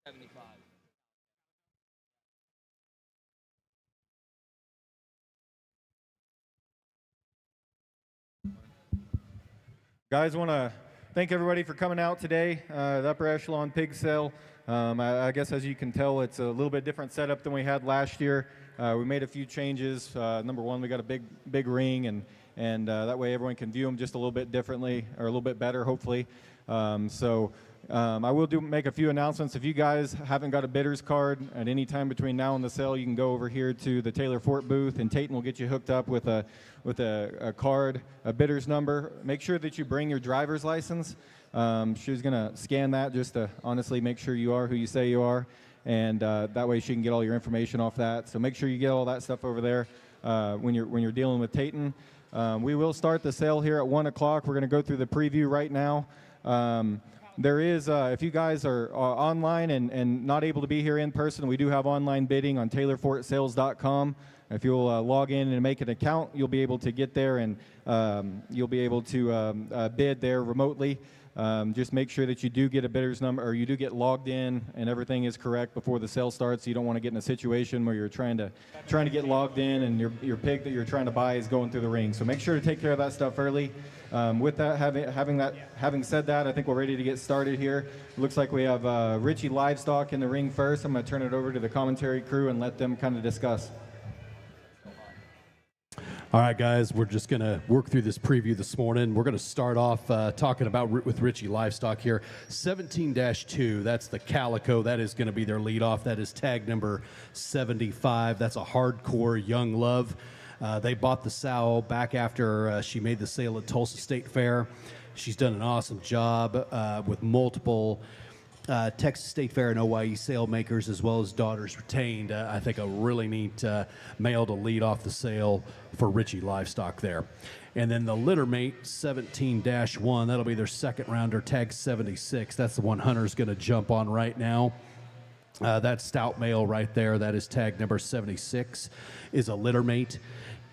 75. Guys, want to thank everybody for coming out today. The Upper Echelon Pig Sale. I guess as you can tell, it's a little bit different setup than we had last year. We made a few changes. Number one, we got a big ring, and that way everyone can view them just a little bit differently, or a little bit better, hopefully. I will make a few announcements. If you guys haven't got a bidder's card at any time between now and the sale, you can go over here to the Taylor Fort booth, and Tayton will get you hooked up with a card, a bidder's number. Make sure that you bring your driver's license. She's going to scan that just to honestly make sure you are who you say you are, and that way she can get all your information off that. So make sure you get all that stuff over there when you're dealing with Tayton. We will start the sale here at 1 o'clock. We're going to go through the preview right now. There is, if you guys are online and not able to be here in person, we do have online bidding on taylorfortsales.com. If you'll log in and make an account, you'll be able to get there, and you'll be able to bid there remotely. Just make sure that you do get a bidder's number, or you do get logged in and everything is correct before the sale starts. You don't want to get in a situation where you're trying to get logged in and your pig that you're trying to buy is going through the ring. So make sure to take care of that stuff early. With that, having said that, I think we're ready to get started here. It looks like we have Richie Livestock in the ring first. I'm going to turn it over to the commentary crew and let them kind of discuss. All right, guys, we're just going to work through this preview this morning. We're going to start off talking about with Richie Livestock here. 17-2, that's the Calico. That is going to be their leadoff. That is tag number 75. That's a hardcore young love. They bought the sow back after she made the sale at Tulsa State Fair. She's done an awesome job with multiple Texas State Fair and OYE sale makers, as well as daughters retained. I think a really neat male to lead off the sale for Richie Livestock there. And then the litter mate, 17-1, that'll be their second rounder, tag 76. That's the one Hunter's going to jump on right now. That stout male right there, that is tag number 76, is a litter mate.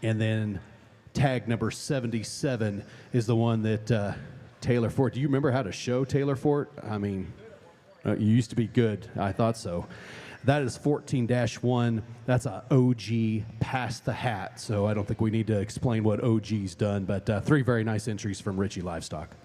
And then tag number 77 is the one that Taylor Fort. Do you remember how to show Taylor Fort? I mean, you used to be good. I thought so. That is 14-1. That's a OG past the hat. So I don't think we need to explain what OG's done, but three very nice entries from Richie Livestock.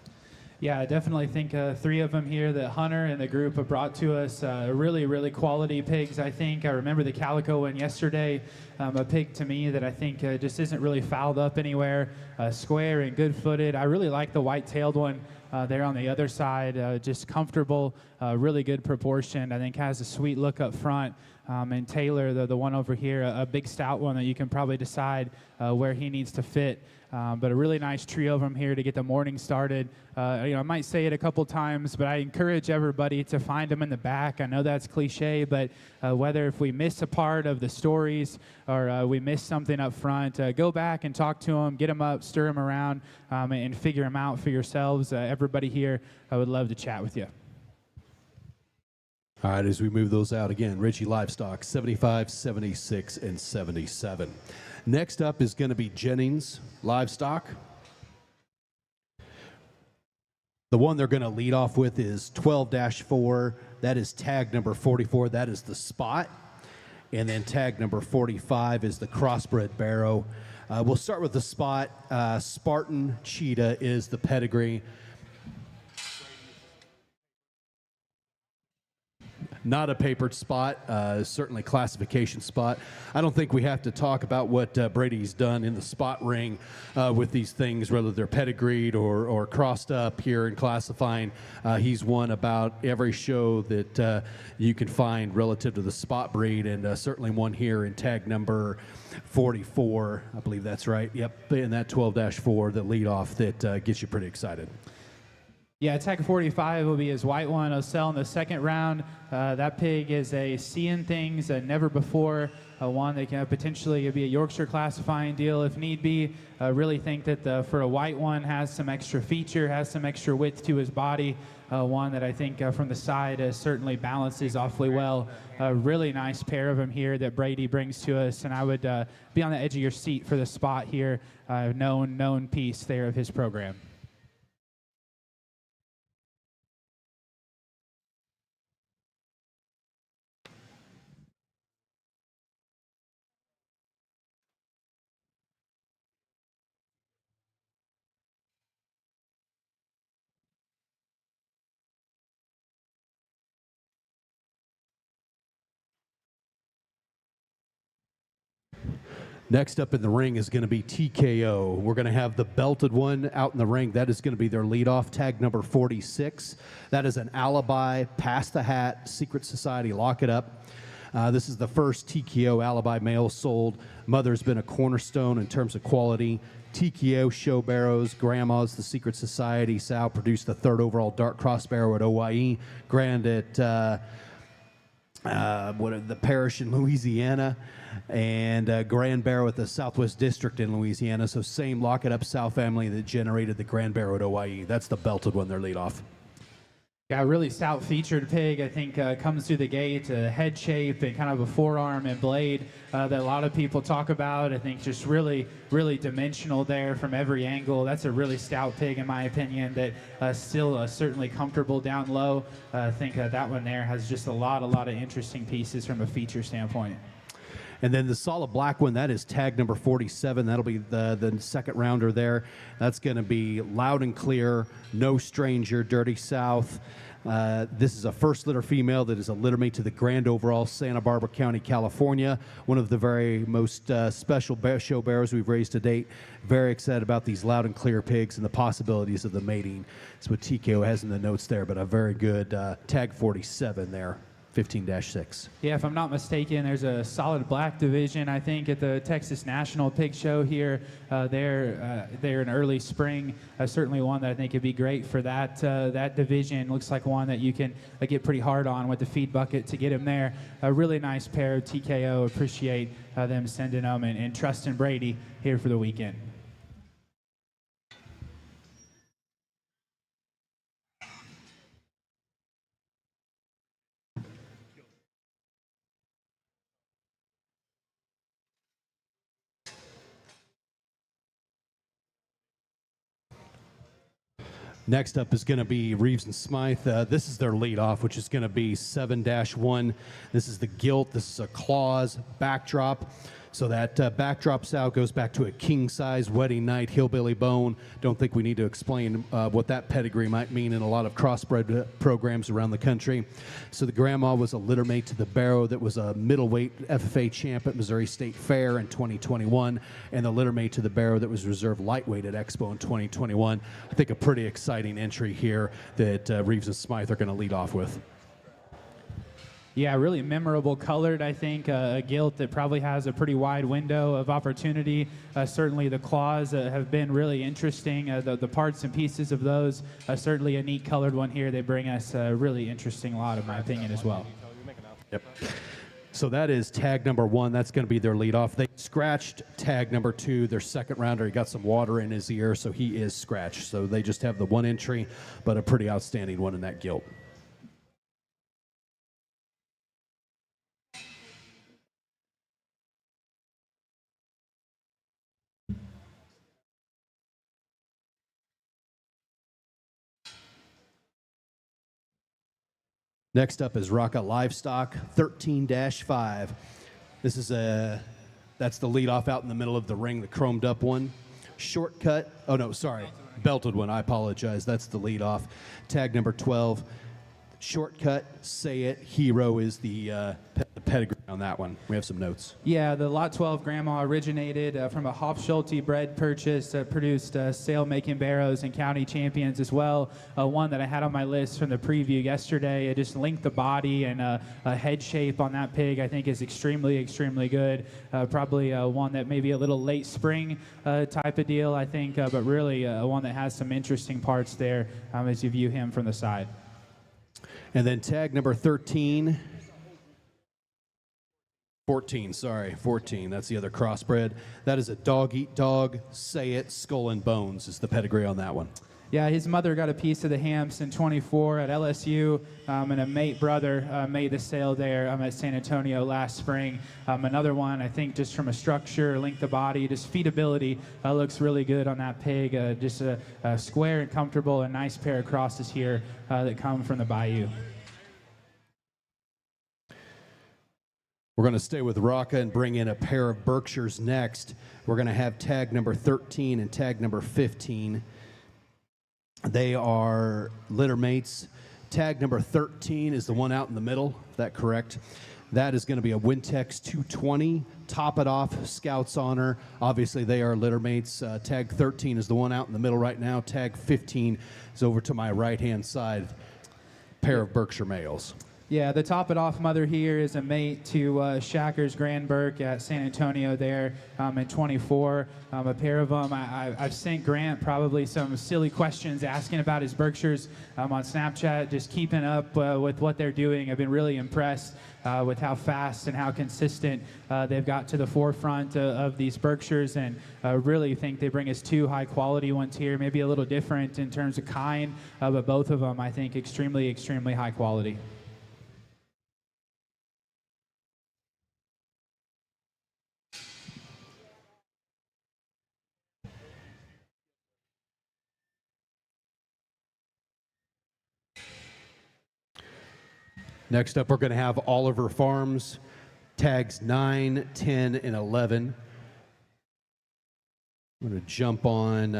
Yeah, I definitely think three of them here that Hunter and the group have brought to us. Really, really quality pigs, I think. I remember the Calico one yesterday, a pig to me that I think just isn't really fouled up anywhere, square and good-footed. I really like the white-tailed one there on the other side, just comfortable, really good proportion. I think has a sweet look up front. And Taylor, the one over here, a big stout one that you can probably decide where he needs to fit. But a really nice trio of them here to get the morning started. I might say it a couple times, but I encourage everybody to find them in the back. I know that's cliche, but whether if we miss a part of the stories or we miss something up front, go back and talk to them, get them up, stir them around, and figure them out for yourselves. Everybody here, I would love to chat with you. All right, as we move those out again, Richie Livestock, 75, 76, and 77. Next up is going to be Jennings Livestock. The one they're going to lead off with is 12-4. That is tag number 44. That is the spot. And then tag number 45 is the crossbred barrow. We'll start with the spot. Spartan Cheetah is the pedigree. Not a papered spot, certainly classification spot. I don't think we have to talk about what Brady's done in the spot ring with these things, whether they're pedigreed or crossed up here in classifying. He's won about every show that you can find relative to the spot breed, and certainly one here in tag number 44. I believe that's right. Yep, in that 12-4, the leadoff that gets you pretty excited. Yeah, tag 45 will be his white one. I'll sell in the second round. That pig is a seeing things never before, one that can potentially be a Yorkshire classifying deal if need be. Really think that for a white one has some extra feature, has some extra width to his body. One that I think from the side certainly balances awfully well. A really nice pair of them here that Brady brings to us, and I would be on the edge of your seat for the spot here. Known piece there of his program. Next up in the ring is going to be TKO. We're going to have the belted one out in the ring. That is going to be their leadoff, tag number 46. That is an alibi, pass the hat, secret society, lock it up. This is the first TKO alibi male sold. Mother's been a cornerstone in terms of quality. TKO show barrows, Grandma's the Secret Society. Sal produced the 3rd overall dark cross barrow at OYE. Grand at the parish in Louisiana, and Grand Barrow at the Southwest District in Louisiana. So same Lock It Up Sal family that generated the Grand Barrow at OYE. That's the belted one, their lead off. Yeah, really stout featured pig. I think comes through the gate, head shape and kind of a forearm and blade that a lot of people talk about. I think just really, really dimensional there from every angle. That's a really stout pig in my opinion that still certainly comfortable down low. I think that one there has just a lot of interesting pieces from a feature standpoint. And then the solid black one, that is tag number 47. That'll be the second rounder there. That's going to be Loud and Clear, No Stranger, Dirty South. This is a first litter female that is a litter mate to the Grand Overall Santa Barbara County, California. One of the very most special show barrows we've raised to date. Very excited about these Loud and Clear pigs and the possibilities of the mating. That's what TKO has in the notes there, but a very good tag 47 there. 15-6. Yeah, if I'm not mistaken, there's a solid black division, I think, at the Texas National Pig Show here. They're in early spring. Certainly one that I think would be great for that division. Looks like one that you can get pretty hard on with the feed bucket to get him there. A really nice pair of TKO. Appreciate them sending them and trusting Brady here for the weekend. Next up is going to be Reeves and Smythe. This is their leadoff, which is going to be 7-1. This is the gilt. This is a claws backdrop. So that backdrop style goes back to a king-size wedding night, hillbilly bone. Don't think we need to explain what that pedigree might mean in a lot of crossbred programs around the country. So the grandma was a litter mate to the barrow that was a middleweight FFA champ at Missouri State Fair in 2021, and the litter mate to the barrow that was reserved lightweight at Expo in 2021. I think a pretty exciting entry here that Reeves and Smythe are going to lead off with. Yeah, really memorable colored, I think. A gilt that probably has a pretty wide window of opportunity. Certainly the claws have been really interesting. The parts and pieces of those, certainly a neat colored one here. They bring us a really interesting lot, in my opinion, as well. Yep. So that is tag number 1. That's going to be their leadoff. They scratched tag number 2, their second rounder. He got some water in his ear, so he is scratched. So they just have the one entry, but a pretty outstanding one in that gilt. Next up is Rocca Livestock 13-5. This is that's the leadoff out in the middle of the ring, the chromed up one. Shortcut, oh no, sorry, belted one, I apologize. That's the leadoff. Tag number 12. Shortcut, Say It, Hero is the pedigree on that one. We have some notes. Yeah, the Lot 12 grandma originated from a Hopschulte bred purchase that produced sale-making barrows and county champions as well. One that I had on my list from the preview yesterday. It just linked the body and a head shape on that pig I think is extremely, extremely good. Probably one that maybe a little late spring type of deal, I think, but really one that has some interesting parts there as you view him from the side. And then tag number 13. 14, sorry, 14. That's the other crossbred. That is a dog eat dog, Say It, Skull and Bones is the pedigree on that one. Yeah, his mother got a piece of the Hamps in 24 at LSU, and a mate brother made the sale there at San Antonio last spring. Another one, I think, just from a structure, length of body, just feedability, looks really good on that pig. Just a square and comfortable, a nice pair of crosses here that come from the Bayou. We're going to stay with Rocca and bring in a pair of Berkshires next. We're going to have tag number 13 and tag number 15. They are litter mates. Tag number 13 is the one out in the middle. Is that correct? That is going to be a Wintex 220. Top it off, Scouts Honor. Obviously, they are litter mates. Tag 13 is the one out in the middle right now. Tag 15 is over to my right-hand side. Pair of Berkshire males. Yeah, the top it off mother here is a mate to Shacker's Grand Burke at San Antonio there in 24. A pair of them. I've sent Grant probably some silly questions asking about his Berkshires on Snapchat, just keeping up with what they're doing. I've been really impressed with how fast and how consistent they've got to the forefront of these Berkshires, and really think they bring us two high-quality ones here, maybe a little different in terms of kind, but both of them, I think, extremely, extremely high quality. Next up, we're going to have Oliver Farms, tags 9, 10, and 11. I'm going to jump on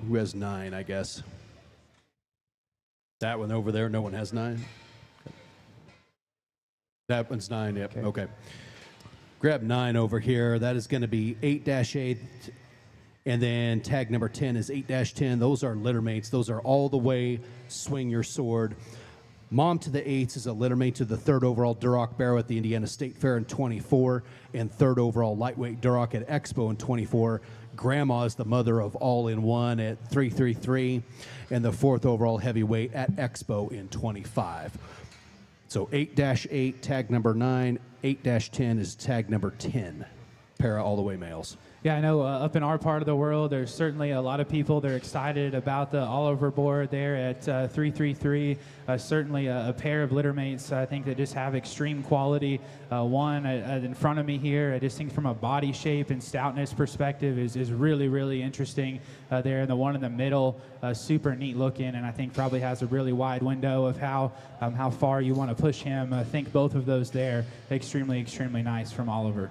who has 9, I guess. That one over there, no one has 9? That one's 9, yep, okay. Grab 9 over here. That is going to be 8-8, and then tag number 10 is 8-10. Those are litter mates. Those are all the way swing your sword. Mom to the 8s is a littermate to the 3rd overall Duroc Barrow at the Indiana State Fair in 24, and 3rd overall lightweight Duroc at Expo in 24. Grandma is the mother of all-in-one at 333, and the 4th overall heavyweight at Expo in 25. So 8-8, tag number 9, 8-10 is tag number 10. Para all the way males. Yeah, I know up in our part of the world, there's certainly a lot of people that are excited about the Oliver board there at 333. Certainly a pair of litter mates, I think, that just have extreme quality. One in front of me here, I just think from a body shape and stoutness perspective is really, really interesting there. And the one in the middle, super neat looking, and I think probably has a really wide window of how far you want to push him. I think both of those there, extremely, extremely nice from Oliver.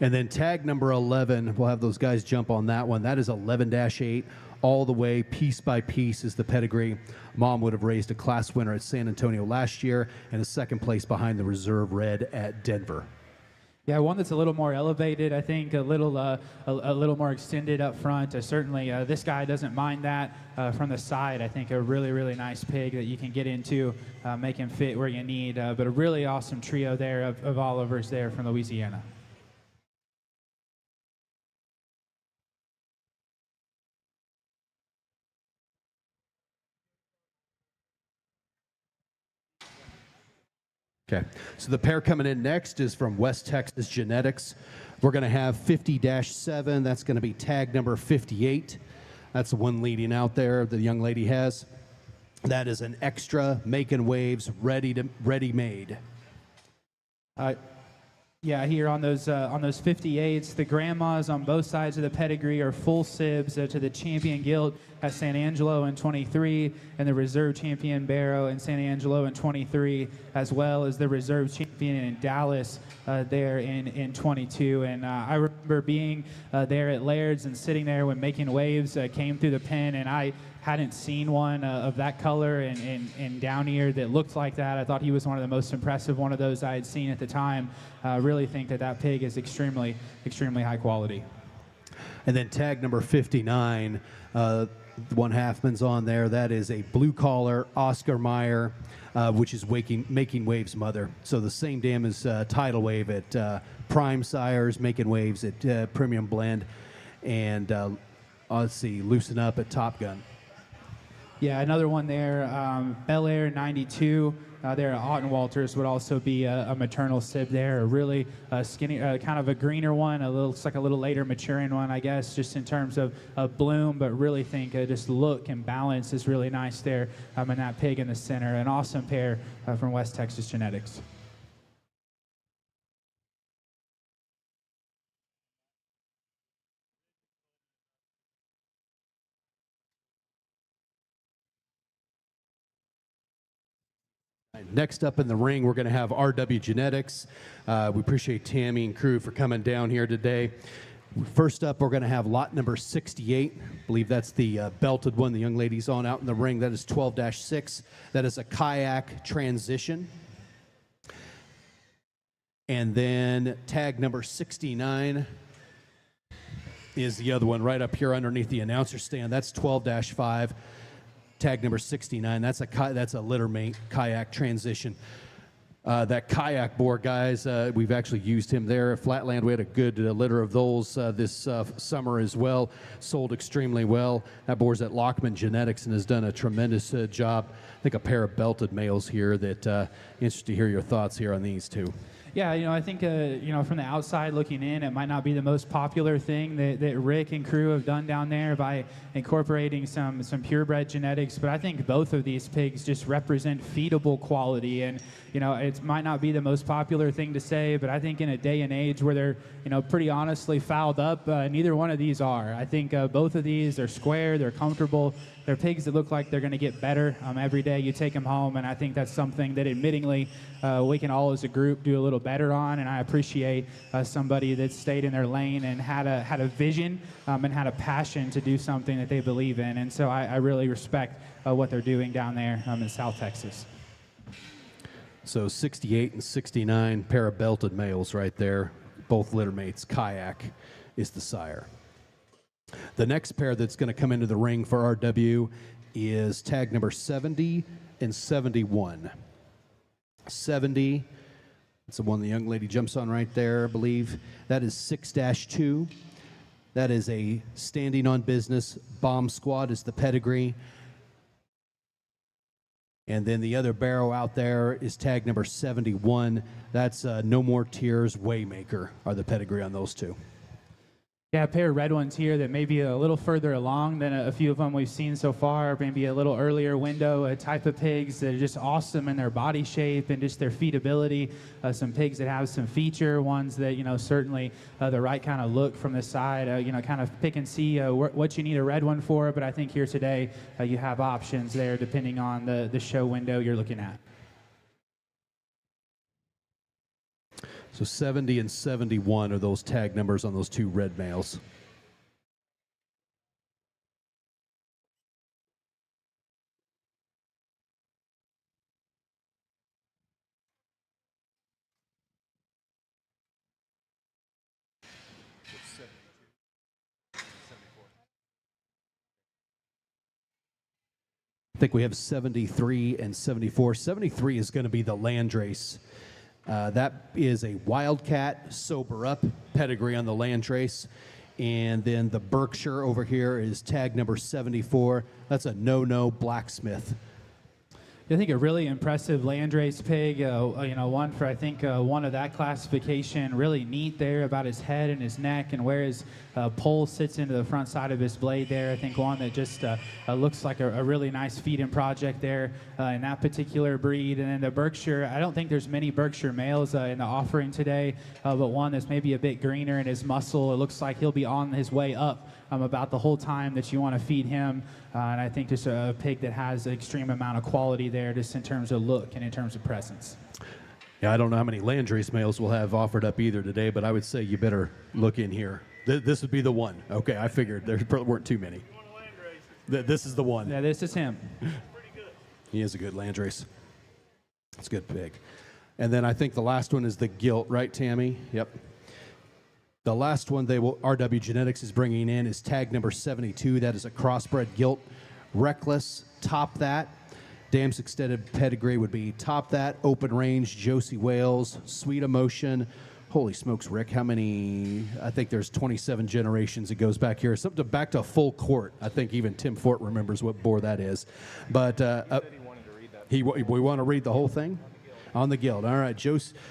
And then tag number 11, we'll have those guys jump on that one. That is 11-8, all the way, piece by piece is the pedigree. Mom would have raised a class winner at San Antonio last year and a 2nd place behind the reserve red at Denver. Yeah, one that's a little more elevated, I think, a little more extended up front. Certainly, this guy doesn't mind that from the side. I think a really, really nice pig that you can get into, make him fit where you need. But a really awesome trio there of Olivers there from Louisiana. Okay, so the pair coming in next is from West Texas Genetics. We're going to have 50-7. That's going to be tag number 58. That's the one leading out there the young lady has. That is an extra, making waves, ready-made. Yeah, here on those 58s, the grandmas on both sides of the pedigree are full sibs to the champion gilt at San Angelo in 23, and the reserve champion Barrow in San Angelo in 23, as well as the reserve champion in Dallas there in 22. And I remember being there at Laird's and sitting there when Making Waves came through the pen, and I hadn't seen one of that color and down ear that looked like that. I thought he was one of the most impressive one of those I had seen at the time. Really think that pig is extremely, extremely high quality. And then tag number 59, one Halfman's on there. That is a blue collar Oscar Mayer, which is Making Waves mother. So the same dam as Tidal Wave at Prime Sires, Making Waves at Premium Blend, and let's see, Loosen Up at Top Gun. Yeah, another one there, Bel Air 92. There at Houghton Walters would also be a maternal sib there, a really skinny, kind of a greener one, looks like a little later maturing one, I guess, just in terms of bloom, but really think just look and balance is really nice there, and that pig in the center. An awesome pair from West Texas Genetics. Next up in the ring, we're going to have RW Genetics. We appreciate Tammy and crew for coming down here today. First up, we're going to have lot number 68. I believe that's the belted one the young lady's on out in the ring. That is 12-6. That is a kayak transition. And then tag number 69 is the other one right up here underneath the announcer stand. That's 12-5. Tag number 69. That's a littermate kayak transition. That kayak boar, guys, we've actually used him there at Flatland. We had a good litter of those this summer as well. Sold extremely well. That boar's at Lockman Genetics and has done a tremendous job. I think a pair of belted males here that interested to hear your thoughts here on these two. Yeah, I think, from the outside looking in, it might not be the most popular thing that Rick and crew have done down there by incorporating some purebred genetics, but I think both of these pigs just represent feedable quality, and, it might not be the most popular thing to say, but I think in a day and age where they're, pretty honestly fouled up, neither one of these are. I think both of these are square, they're comfortable, they're pigs that look like they're going to get better every day you take them home, and I think that's something that admittingly we can all as a group do a little better on, and I appreciate somebody that stayed in their lane and had a vision and had a passion to do something that they believe in, and so I really respect what they're doing down there in South Texas. So 68 and 69, pair of belted males right there, both littermates. Kayak is the sire. The next pair that's going to come into the ring for RW is tag number 70 and 71. 70, that's the one the young lady jumps on right there, I believe. That is 6-2. That is a standing on business. Bomb Squad is the pedigree. And then the other barrow out there is tag number 71. That's No More Tears Waymaker are the pedigree on those two. Yeah, a pair of red ones here that may be a little further along than a few of them we've seen so far, maybe a little earlier window, a type of pigs that are just awesome in their body shape and just their feedability. Some pigs that have some feature, ones that, certainly the right kind of look from the side, kind of pick and see what you need a red one for, but I think here today you have options there depending on the show window you're looking at. So 70 and 71 are those tag numbers on those two red males. I think we have 73 and 74. 73 is going to be the Landrace. That is a Wildcat Sober Up pedigree on the Landrace. And then the Berkshire over here is tag number 74. That's a No Blacksmith. I think a really impressive landrace pig, one for, I think, one of that classification. Really neat there about his head and his neck and where his pole sits into the front side of his blade there. I think one that just looks like a really nice feeding project there in that particular breed. And then the Berkshire, I don't think there's many Berkshire males in the offering today, but one that's maybe a bit greener in his muscle. It looks like he'll be on his way up about the whole time that you want to feed him. And I think just a pig that has an extreme amount of quality there just in terms of look and in terms of presence. Yeah, I don't know how many Landrace males we'll have offered up either today, but I would say you better look in here. This would be the one. Okay, I figured there probably weren't too many. This is the one. Yeah, this is him. Pretty good. He is a good Landrace. It's a good pig. And then I think the last one is the Gilt, right, Tammy? Yep. The last one RW Genetics is bringing in is tag number 72. That is a crossbred Gilt. Reckless, top that. Dam's extended pedigree would be top that, open range, Josie Wales, Sweet Emotion. Holy smokes, Rick, how many? I think there's 27 generations it goes back here. Something back to full court. I think even Tim Fort remembers what boar that is. But we want to read the whole thing? On the Guild. All right,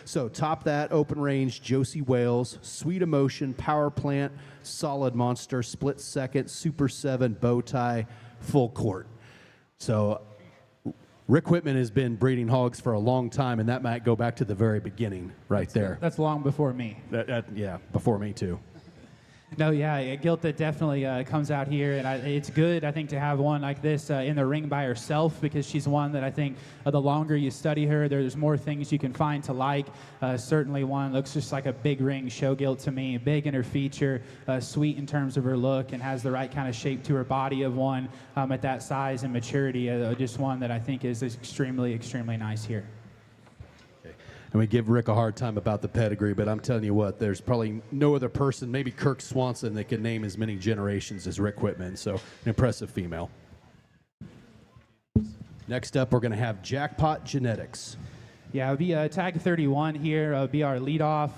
so top that, open range, Josie Wales, Sweet Emotion, Power Plant, Solid Monster, Split Second, Super 7, Bow Tie, Full Court. So Rick Whitman has been breeding hogs for a long time, and that might go back to the very beginning right there. That's long before me. Yeah, before me too. No, yeah, Gilda definitely comes out here, and it's good, I think, to have one like this in the ring by herself, because she's one that I think the longer you study her, there's more things you can find to like. Certainly one looks just like a big ring show gilt to me, big in her feature, sweet in terms of her look, and has the right kind of shape to her body of one at that size and maturity. Just one that I think is extremely, extremely nice here. And we give Rick a hard time about the pedigree, but I'm telling you what, there's probably no other person, maybe Kirk Swanson, that can name as many generations as Rick Whitman. So an impressive female. Next up, we're going to have Jackpot Genetics. Yeah, it'll be tag 31 here. It'll be our leadoff.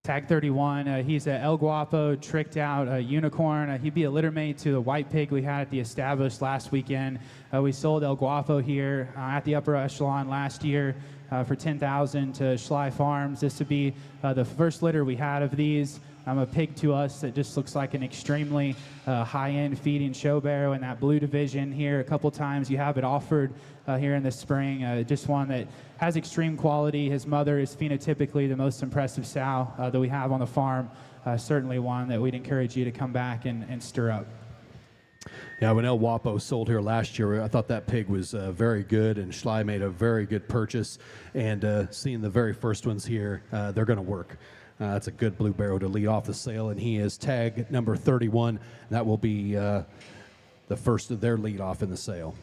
Tag 31, he's a El Guapo, tricked out unicorn. He'd be a littermate to the white pig we had at the established last weekend. We sold El Guapo here at the upper echelon last year for $10,000 to Schley Farms. This would be the first litter we had of these. A pig to us that just looks like an extremely high-end feeding show barrow in that blue division here. A couple times you have it offered here in the spring. Just one that has extreme quality. His mother is phenotypically the most impressive sow that we have on the farm. Certainly one that we'd encourage you to come back and stir up. Yeah, when El Guapo sold here last year, I thought that pig was very good, and Schley made a very good purchase. And seeing the very first ones here, they're going to work. That's a good blue barrow to lead off the sale, and he is tag number 31. That will be the first of their lead off in the sale.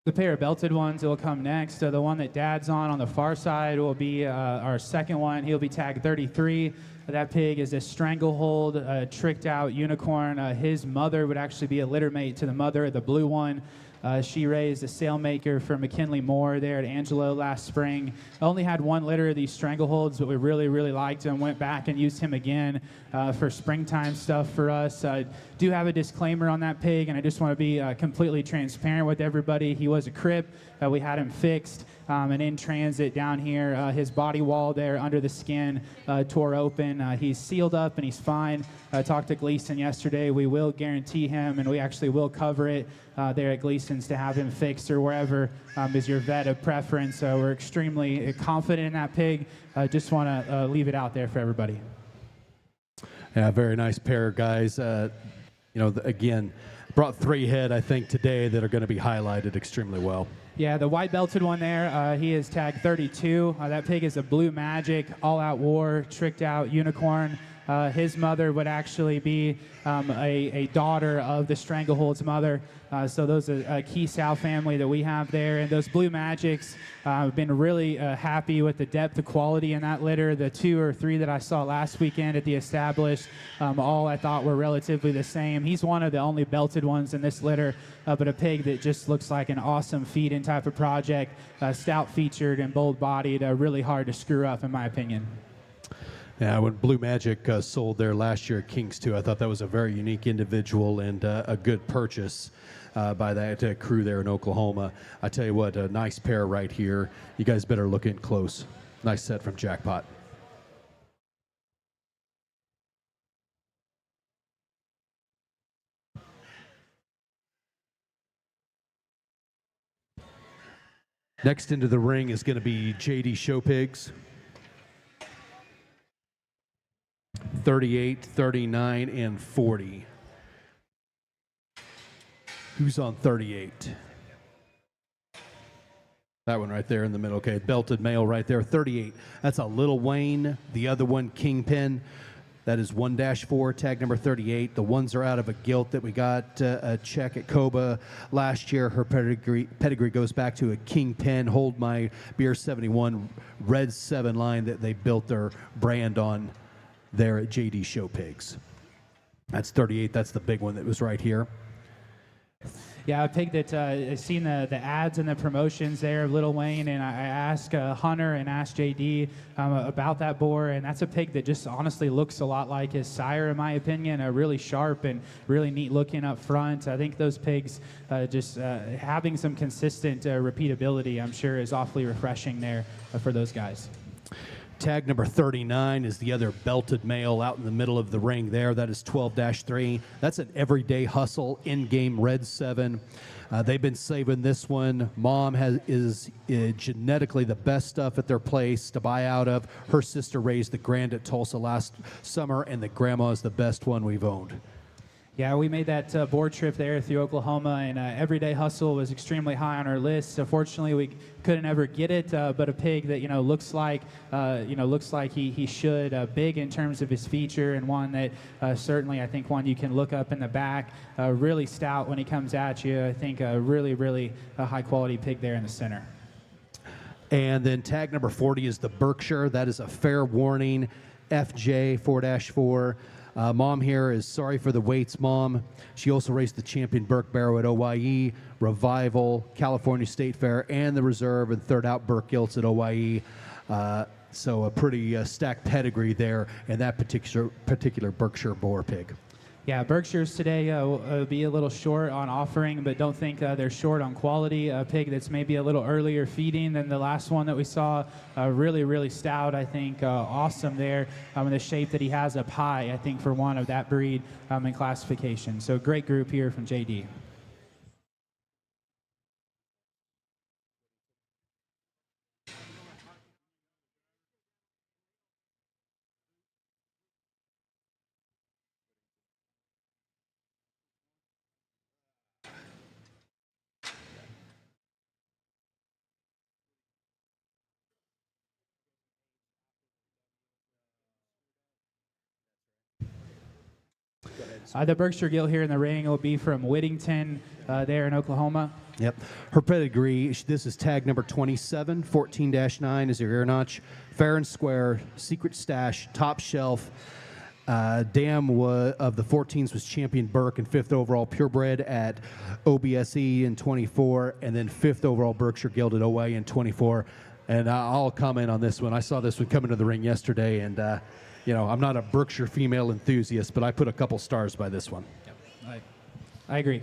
The pair of belted ones that will come next. The one that Dad's on the far side will be our second one. He'll be tag 33. That pig is a stranglehold, tricked out unicorn. His mother would actually be a littermate to the mother of the blue one. She raised a sailmaker for McKinley Moore there at Angelo last spring. Only had one litter of these strangleholds, but we really, really liked him. Went back and used him again for springtime stuff for us. Do have a disclaimer on that pig, and I just want to be completely transparent with everybody. He was a crip. We had him fixed, and in transit down here, his body wall there under the skin tore open. He's sealed up and he's fine. I talked to Gleason yesterday. We will guarantee him, and we actually will cover it there at Gleason's to have him fixed or wherever is your vet of preference. So we're extremely confident in that pig. Just want to leave it out there for everybody. Yeah, very nice pair, guys. Again, brought 3 head, I think, today that are going to be highlighted extremely well. Yeah, the white belted one there, he is tag 32. That pig is a Blue Magic, all-out war, tricked out unicorn. His mother would actually be a daughter of the Stranglehold's mother. So those are a key sow family that we have there. And those Blue Magics, I've been really happy with the depth of quality in that litter. The 2 or 3 that I saw last weekend at the established, all I thought were relatively the same. He's one of the only belted ones in this litter, but a pig that just looks like an awesome feed-in type of project, stout featured and bold-bodied, really hard to screw up in my opinion. Yeah, when Blue Magic sold there last year at Kings 2, I thought that was a very unique individual and a good purchase by that crew there in Oklahoma. I tell you what, a nice pair right here. You guys better look in close. Nice set from Jackpot. Next into the ring is going to be JD Show Pigs. 38, 39, and 40. Who's on 38? That one right there in the middle. Okay, belted male right there. 38. That's a Little Wayne. The other one, Kingpin. That is 1-4, tag number 38. The ones are out of a gilt that we got a check at Coba last year. Her pedigree goes back to a Kingpin, Hold My Beer 71 Red 7 line that they built their brand on there at JD Show Pigs. That's 38. That's the big one that was right here. Yeah, a pig that I've seen the ads and the promotions there of Little Wayne, and I asked Hunter and asked JD about that boar, and that's a pig that just honestly looks a lot like his sire, in my opinion. Really sharp and really neat looking up front. I think those pigs just having some consistent repeatability, I'm sure, is awfully refreshing there for those guys. Tag number 39 is the other belted male out in the middle of the ring there. That is 12-3. That's an everyday hustle in-game red 7. They've been saving this one. Mom is genetically the best stuff at their place to buy out of. Her sister raised the grand at Tulsa last summer, and the grandma is the best one we've owned. Yeah, we made that board trip there through Oklahoma, and Everyday Hustle was extremely high on our list. Fortunately, we couldn't ever get it, but a pig that looks like he should, big in terms of his feature, and one that certainly I think one you can look up in the back, really stout when he comes at you. I think a really high quality pig there in the center. And then tag number 40 is the Berkshire. That is a fair warning FJ 4-4. Mom here is sorry for the weights, Mom. She also raced the champion Burke Barrow at OYE, Revival, California State Fair, and the Reserve, and third out Burke Gilts at OYE. So a pretty stacked pedigree there in that particular Berkshire boar pig. Yeah, Berkshires today will be a little short on offering, but don't think they're short on quality. A pig that's maybe a little earlier feeding than the last one that we saw. Really stout, I think. Awesome there. And the shape that he has up high, I think, for one of that breed in classification. So great group here from JD. The Berkshire Gilt here in the ring will be from Whittington there in Oklahoma. Yep. Her pedigree, this is tag number 27, 14-9 is her ear notch. Fair and square, secret stash, top shelf. Dam of the 14s was champion Burke and 5th overall purebred at OBSE in 24, and then 5th overall Berkshire Gilt at OA in 24. And I'll comment on this one. I saw this one come into the ring yesterday, and I'm not a Berkshire female enthusiast, but I put a couple stars by this one. Yep. I agree.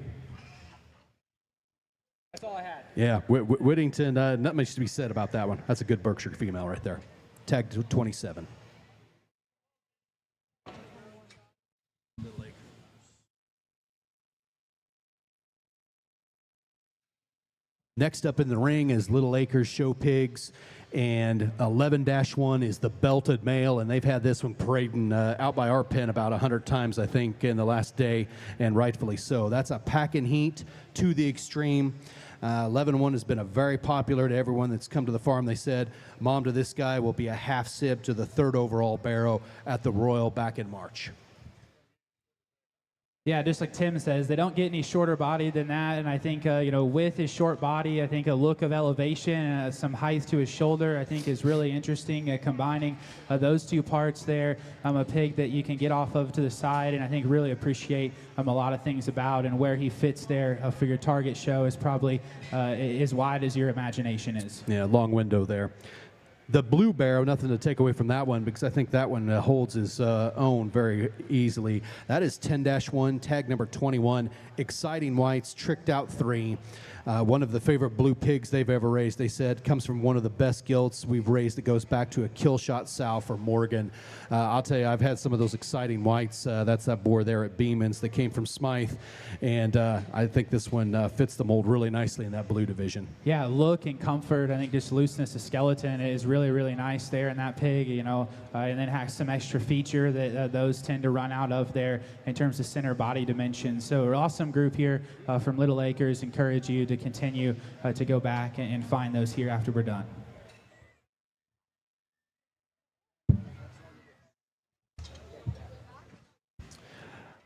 That's all I had. Yeah, Whittington, not much to be said about that one. That's a good Berkshire female right there. Tag 27. Next up in the ring is Little Acres Show Pigs, and 11-1 is the belted male, and they've had this one parading out by our pen about 100 times, I think, in the last day, and rightfully so. That's a pack and heat to the extreme. 11-1 has been a very popular to everyone that's come to the farm. They said, Mom to this guy will be a half sib to the 3rd overall Barrow at the Royal back in March. Yeah, just like Tim says, they don't get any shorter body than that, and I think, with his short body, I think a look of elevation and some height to his shoulder, I think is really interesting, combining those two parts there. A pig that you can get off of to the side, and I think really appreciate a lot of things about, and where he fits there for your target show is probably as wide as your imagination is. Yeah, long window there. The Blue Barrow, nothing to take away from that one, because I think that one holds his own very easily. That is 10-1, tag number 21. Exciting whites, tricked out 3. One of the favorite blue pigs they've ever raised, they said, comes from one of the best gilts we've raised. It goes back to a kill shot sow for Morgan. I'll tell you, I've had some of those exciting whites. That's that boar there at Beeman's that came from Smythe, and I think this one fits the mold really nicely in that blue division. Yeah, look and comfort. I think just looseness of skeleton is really nice there in that pig, and then has some extra feature that those tend to run out of there in terms of center body dimensions. So an awesome group here from Little Acres. Encourage you to continue to go back and find those here after we're done.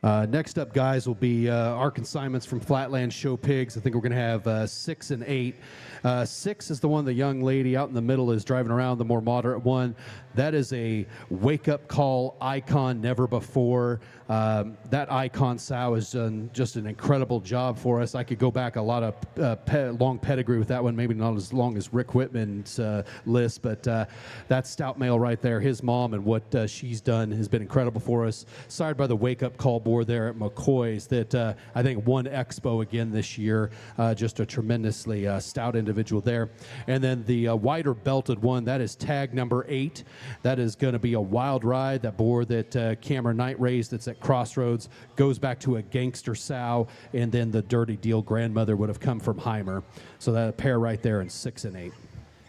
Next up, guys, will be our consignments from Flatland Show Pigs. I think we're going to have 6 and 8. 6 is the one the young lady out in the middle is driving around, the more moderate one. That is a wake-up call icon, never before. That icon sow has done just an incredible job for us. I could go back a lot of long pedigree with that one, maybe not as long as Rick Whitman's list, but that stout male right there, his mom and what she's done has been incredible for us. Sired by the wake-up call board there at McCoy's that I think won Expo again this year. Just a tremendously stout individual there. And then the wider belted one, that is tag number 8. That is going to be a wild ride. That boar that Cameron Knight raised that's at Crossroads goes back to a gangster sow, and then the Dirty Deal grandmother would have come from Heimer. So that pair right there in 6 and 8.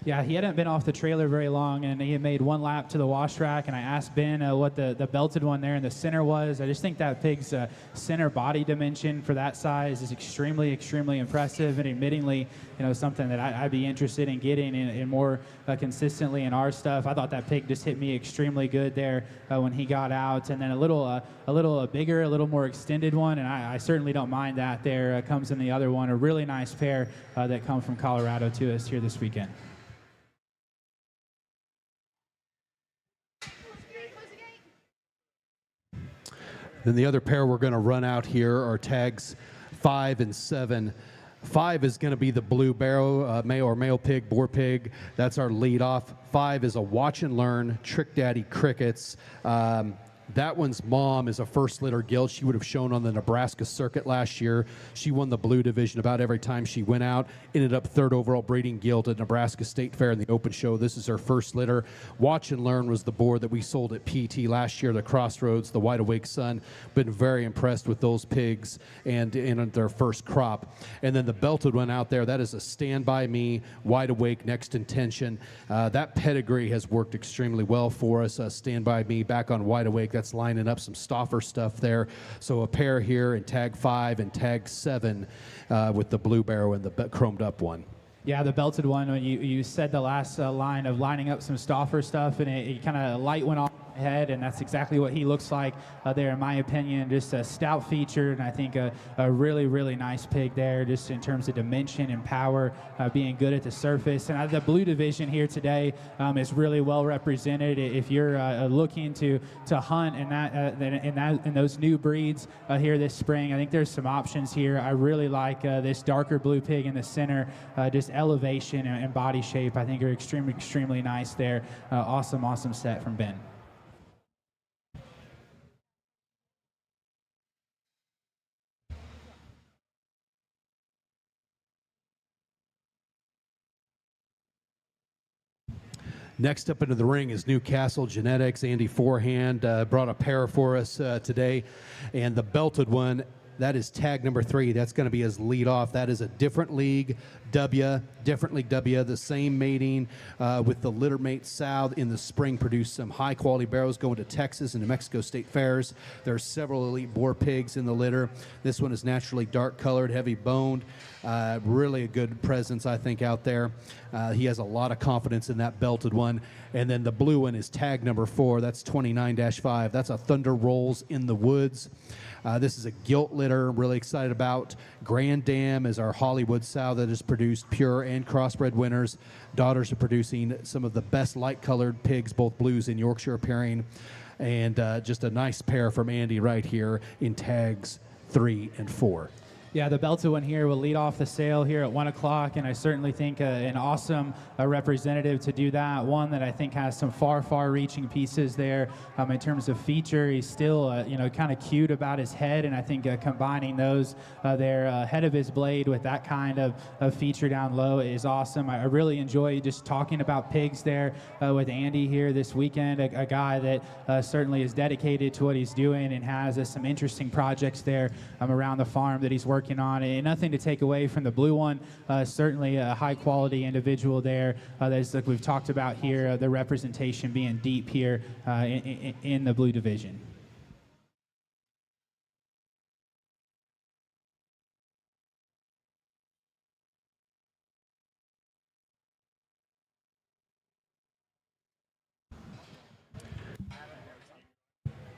Yeah, he hadn't been off the trailer very long, and he had made one lap to the wash rack, and I asked Ben what the belted one there in the center was. I just think that pig's center body dimension for that size is extremely, extremely impressive, and admittingly, something that I'd be interested in getting in more consistently in our stuff. I thought that pig just hit me extremely good there when he got out, and then a little bigger, a little more extended one, and I certainly don't mind that there. Comes in the other one, a really nice pair that come from Colorado to us here this weekend. Then the other pair we're going to run out here are tags 5 and 7. 5 is going to be the Blue Barrow, male pig, boar pig. That's our lead off. 5 is a Watch and Learn Trick Daddy Crickets. That one's mom is a first litter gilt. She would have shown on the Nebraska circuit last year. She won the blue division about every time she went out. Ended up 3rd overall breeding gilt at Nebraska State Fair in the open show. This is her first litter. Watch and Learn was the boar that we sold at PT last year, the Crossroads, the Wide Awake Sun. Been very impressed with those pigs and in their first crop. And then the belted one out there, that is a Stand By Me, Wide Awake, Next Intention. That pedigree has worked extremely well for us. Stand By Me back on Wide Awake. That's lining up some Stauffer stuff there. So a pair here in tag 5 and tag 7 with the Blue Barrow and the chromed up one. Yeah, the belted one, when you said the last line of lining up some Stauffer stuff, and it kind of light went off my head, and that's exactly what he looks like there, in my opinion. Just a stout feature, and I think a really, really nice pig there, just in terms of dimension and power, being good at the surface. And the blue division here today is really well represented. If you're looking to hunt in those new breeds here this spring, I think there's some options here. I really like this darker blue pig in the center. Just elevation and body shape, I think, are extremely, extremely nice there. Awesome set from Ben. Next up into the ring is Newcastle Genetics. Andy Forehand brought a pair for us today, and the belted one, that is tag number 3. That's going to be his lead off. That is a different league different league W. The same mating with the litter mate Sal in the spring produced some high quality barrows going to Texas and New Mexico State Fairs. There are several elite boar pigs in the litter. This one is naturally dark colored, heavy boned. Really a good presence, I think, out there. He has a lot of confidence in that belted one. And then the blue one is tag number 4. That's 29-5. That's a Thunder Rolls in the Woods. This is a gilt litter. I'm really excited about. Grand Dam is our Hollywood sow that has produced pure and crossbred winners. Daughters are producing some of the best light-colored pigs, both blues and Yorkshire appearing. And just a nice pair from Andy right here in tags 3 and 4. Yeah, the belted one here will lead off the sale here at 1 o'clock, and I certainly think an awesome representative to do that. One that I think has some far-reaching pieces there in terms of feature. He's still, kind of cute about his head, and I think combining those there head of his blade with that kind of feature down low is awesome. I really enjoy just talking about pigs there with Andy here this weekend, a guy that certainly is dedicated to what he's doing and has some interesting projects there around the farm that he's working on, and nothing to take away from the blue one. Certainly a high quality individual there. That's like we've talked about here, the representation being deep here in the blue division.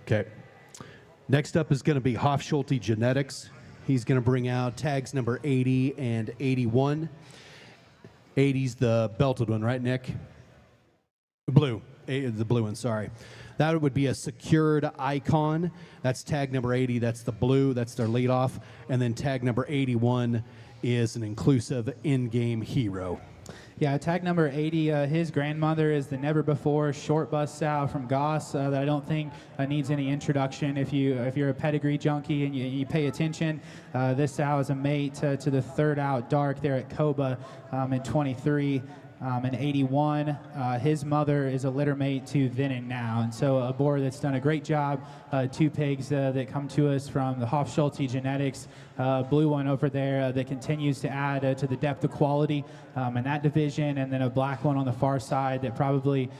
Okay. Next up is going to be Hofschulte Genetics. He's going to bring out tags number 80 and 81. 80's the belted one, right, Nick? Blue. The blue one, sorry. That would be a secured icon. That's tag number 80. That's the blue. That's their leadoff. And then tag number 81 is an inclusive in-game hero. Yeah, tag number 80, his grandmother is the never before short bust sow from Goss that I don't think needs any introduction. If you're a pedigree junkie and you pay attention, this sow is a mate to the third out dark there at Coba in 23. In 81, his mother is a litter mate to Then and Now. And so a boar that's done a great job. Two pigs that come to us from the Hoff-Schulte genetics. Blue one over there that continues to add to the depth of quality in that division. And then a black one on the far side that probably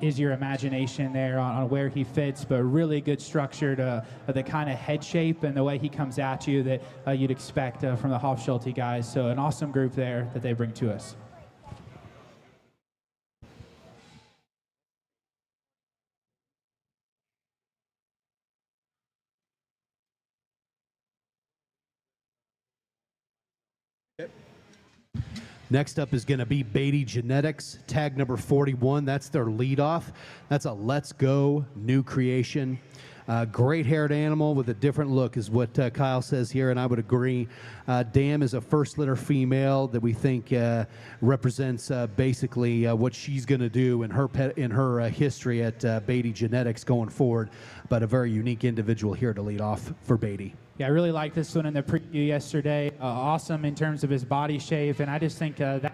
is your imagination there on where he fits. But really good structure to the kind of head shape and the way he comes at you that you'd expect from the Hoff-Schulte guys. So an awesome group there that they bring to us. Next up is going to be Beatty Genetics, tag number 41. That's their leadoff. That's a Let's Go new creation. Great-haired animal with a different look is what Kyle says here, and I would agree. Dam is a first litter female that we think represents basically what she's going to do in her history at Beatty Genetics going forward, but a very unique individual here to lead off for Beatty. Yeah, I really liked this one in the preview yesterday. Awesome in terms of his body shape, and I just think that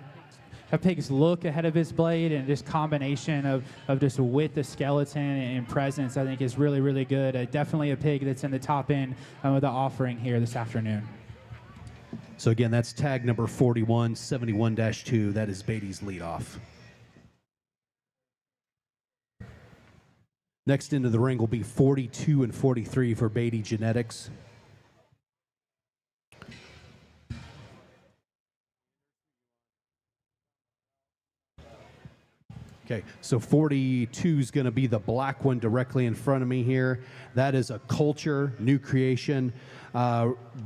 pig's look ahead of his blade and just combination of just width of skeleton and presence, I think is really, really good. Definitely a pig that's in the top end of the offering here this afternoon. So again, that's tag number 41, 71-2. That is Beatty's leadoff. Next into the ring will be 42 and 43 for Beatty Genetics. Okay, so 42 is going to be the black one directly in front of me here. That is a Culture, new creation.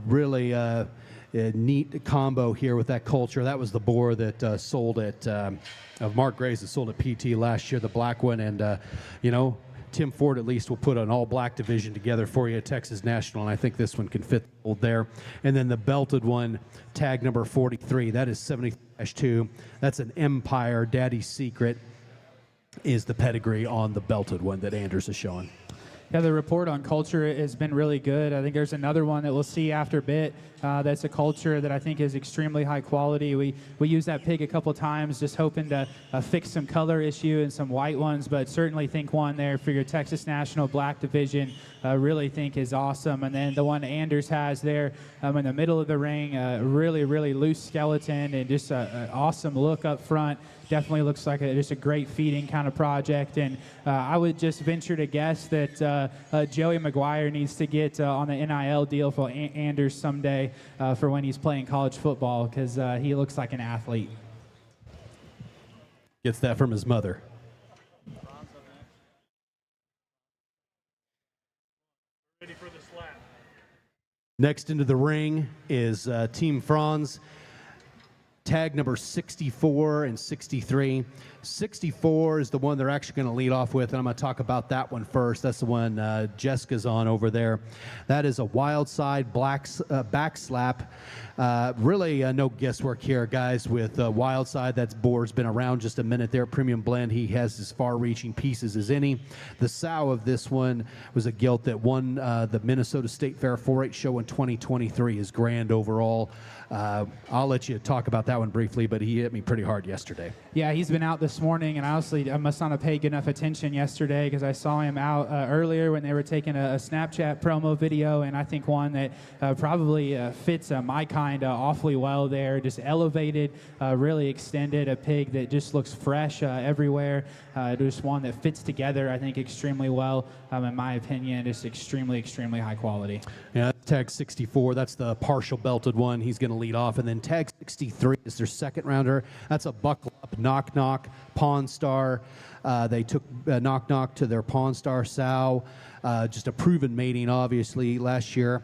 Really a neat combo here with that Culture. That was the boar that sold at, of Mark Gray's that sold at PT last year, the black one. And, you know, Tim Ford at least will put an all-black division together for you at Texas National, and I think this one can fit there. And then the belted one, tag number 43, that is 70-2. That's an Empire, Daddy's Secret is the pedigree on the belted one that Anders is showing. Yeah, the report on Culture has been really good. I think there's another one that we'll see after a bit that's a Culture that I think is extremely high quality. We used that pig a couple times just hoping to fix some color issue and some white ones, but certainly think one there for your Texas National Black Division really think is awesome. And then the one Anders has there in the middle of the ring, really, really loose skeleton and just an awesome look up front. Definitely looks like just a great feeding kind of project. And I would just venture to guess that Joey McGuire needs to get on the NIL deal for Anders someday for when he's playing college football, because he looks like an athlete. Gets that from his mother. Ready for the slap. Next into the ring is Team Franz. Tag number 64 and 63. 64 is the one they're actually going to lead off with, and I'm going to talk about that one first. That's the one Jessica's on over there. That is a wild side back slap. Really no guesswork here, guys, with wild side. That's boar's been around just a minute there. Premium blend. He has as far-reaching pieces as any. The sow of this one was a gilt that won the Minnesota State Fair 4-H show in 2023. His grand overall. I'll let you talk about that one briefly, but he hit me pretty hard yesterday. Yeah, he's been out this morning, and honestly, I must not have paid enough attention yesterday because I saw him out earlier when they were taking a Snapchat promo video, and I think one that probably fits my kind awfully well there. Just elevated, really extended, a pig that just looks fresh everywhere. Just one that fits together, I think, extremely well, in my opinion. Just extremely, extremely high quality. Yeah, tag 64, that's the partial belted one. He's going to lead off. And then tag 63 is their second rounder. That's a buckle up, knock knock, Pawn Star. They took knock knock to their Pawn Star sow. Just a proven mating, obviously, last year.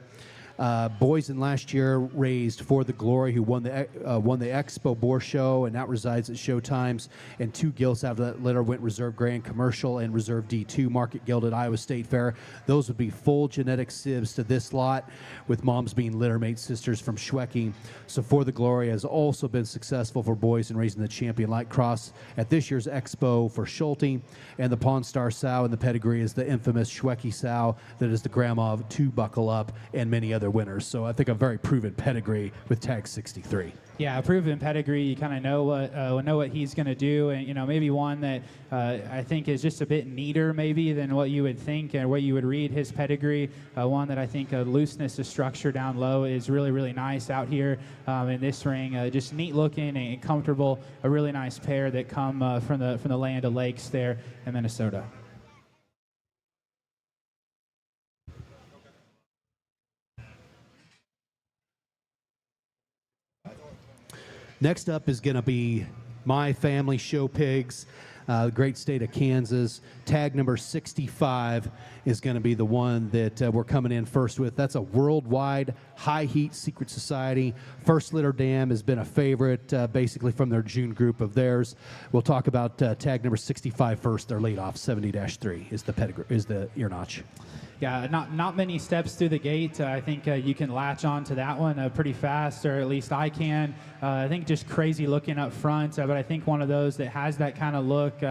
Boysen last year raised For the Glory, who won the Expo Boar Show, and that resides at Showtimes. And 2 gilts out of that litter went Reserve Grand Commercial and Reserve D2 Market Guild at Iowa State Fair. Those would be full genetic sieves to this lot, with moms being littermate sisters from Schwecke. So For the Glory has also been successful for Boysen, raising the champion light cross at this year's Expo for Schulte. And the Pawn Star sow in the pedigree is the infamous Schwecke sow that is the grandma of 2 Buckle Up and many other winners. So I think a very proven pedigree with tag 63. Yeah, a proven pedigree. You kind of know what he's going to do, and maybe one that I think is just a bit neater maybe than what you would think and what you would read his pedigree. One that I think looseness of structure down low is really really nice out here in this ring. Just neat looking and comfortable. A really nice pair that come from the land of lakes there in Minnesota. Next up is going to be my family show pigs, great state of Kansas. Tag number 65 is going to be the one that we're coming in first with. That's a worldwide high heat secret society. First Litter Dam has been a favorite, basically from their June group of theirs. We'll talk about tag number 65 first. Their lead off 70-3 is the pedigree, is the ear notch. Yeah, not many steps through the gate. I think you can latch on to that one pretty fast, or at least I can. I think just crazy looking up front, but I think one of those that has that kind of look,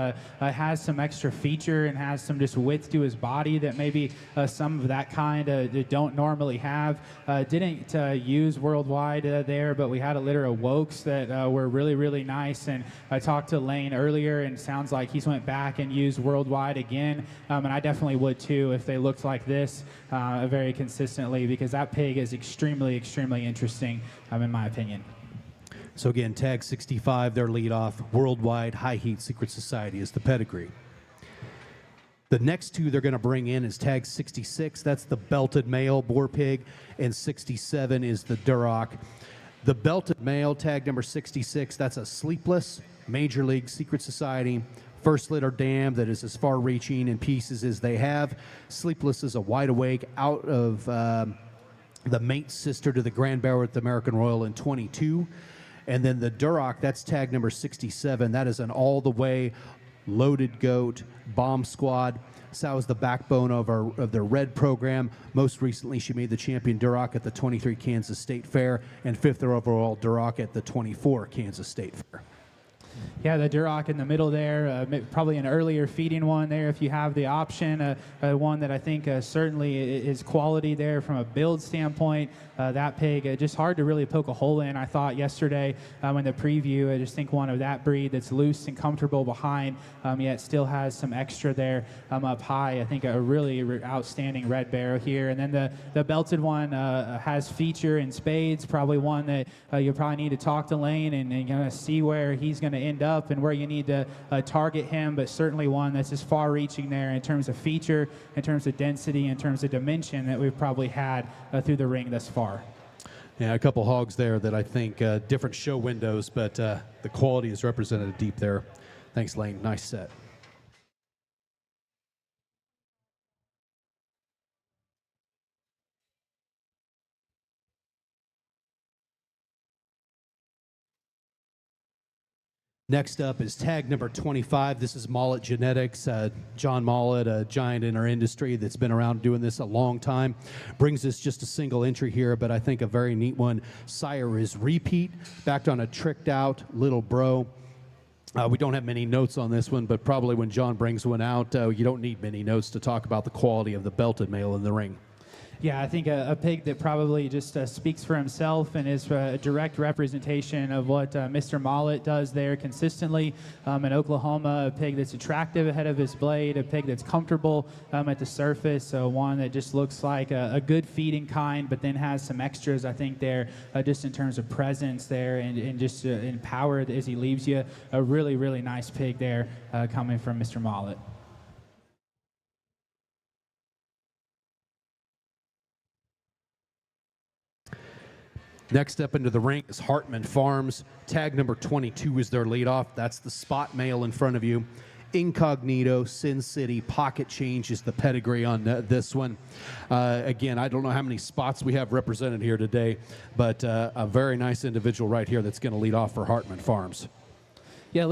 has some extra feature and has some just width to his body that maybe some of that kind don't normally have. Didn't use worldwide there, but we had a litter of Wokes that were really, really nice. And I talked to Lane earlier, and it sounds like he's went back and used worldwide again, and I definitely would too if they looked like this very consistently, because that pig is extremely, extremely interesting in my opinion. So again, tag 65, their lead off, worldwide high heat secret society is the pedigree. The next two they're going to bring in is tag 66. That's the belted male boar pig, and 67 is the Duroc. The belted male, tag number 66, that's a sleepless major league secret society. First Litter Dam that is as far reaching in pieces as they have. Sleepless is a wide awake out of the mate sister to the Grand Barrow at the American Royal in 22. And then the Duroc, that's tag number 67. That is an all-the-way loaded goat bomb squad. Sal is the backbone of their red program. Most recently, she made the champion Duroc at the 23 Kansas State Fair and fifth overall Duroc at the 24 Kansas State Fair. Yeah, the Duroc in the middle there, probably an earlier feeding one there if you have the option. One that I think certainly is quality there from a build standpoint. That pig, just hard to really poke a hole in. I thought yesterday in the preview, I just think one of that breed that's loose and comfortable behind, yet still has some extra there up high. I think a really outstanding red barrow here. And then the belted one has feature in spades, probably one that you probably need to talk to Lane and kind of see where he's going to end up and where you need to target him, but certainly one that's as far reaching there in terms of feature, in terms of density, in terms of dimension that we've probably had through the ring thus far. Yeah, a couple hogs there that I think different show windows, but the quality is represented deep there. Thanks, Lane. Nice set. Next up is tag number 25. This is Mollett Genetics. John Mollett, a giant in our industry that's been around doing this a long time, brings us just a single entry here, but I think a very neat one. Sire is Repeat, backed on a tricked out little bro. We don't have many notes on this one, but probably when John brings one out, you don't need many notes to talk about the quality of the belted male in the ring. Yeah, I think a pig that probably just speaks for himself and is a direct representation of what Mr. Mollett does there consistently in Oklahoma. A pig that's attractive ahead of his blade, a pig that's comfortable at the surface, one that just looks like a good feeding kind, but then has some extras, I think, there just in terms of presence there and just in power as he leaves you. A really, really nice pig there coming from Mr. Mollett. Next up into the ring is Hartman Farms. Tag number 22 is their leadoff. That's the spot male in front of you. Incognito, Sin City, Pocket Change is the pedigree on this one. Again, I don't know how many spots we have represented here today, but a very nice individual right here that's going to lead off for Hartman Farms. Yeah,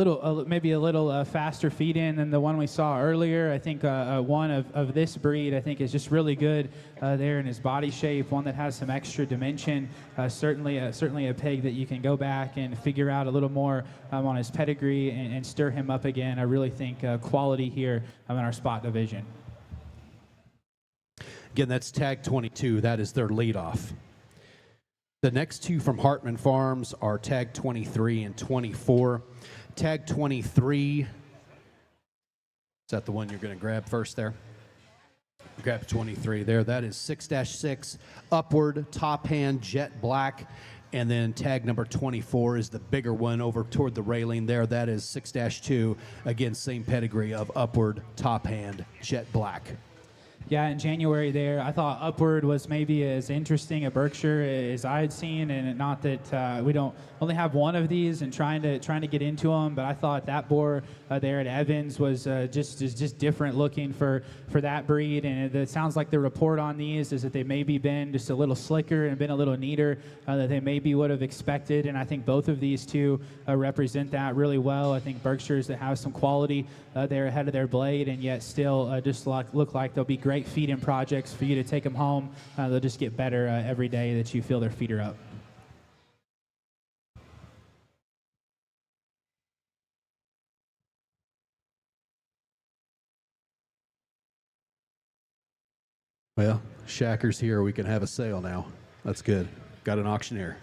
maybe a little faster feed in than the one we saw earlier. I think one of this breed, I think, is just really good there in his body shape. One that has some extra dimension. Certainly a pig that you can go back and figure out a little more on his pedigree and stir him up again. I really think quality here in our spot division. Again, that's tag 22. That is their leadoff. The next two from Hartman Farms are tag 23 and 24. Tag 23, is that the one you're going to grab first there? Grab 23 there. That is 6-6, upward, top hand, jet black. And then tag number 24 is the bigger one over toward the railing there. That is 6-2. Again, same pedigree of upward, top hand, jet black. Yeah, in January there, I thought Upward was maybe as interesting a Berkshire as I had seen, and not that we don't only have one of these and trying to get into them, but I thought that boar there at Evans was just different looking for that breed, and it sounds like the report on these is that they maybe been just a little slicker and been a little neater than they maybe would have expected, and I think both of these two represent that really well. I think Berkshires that have some quality there ahead of their blade, and yet still just look like they'll be great feed-in projects for you to take them home. They'll just get better every day that you feel their feet are up. Well, Shacker's here. We can have a sale now. That's good. Got an auctioneer.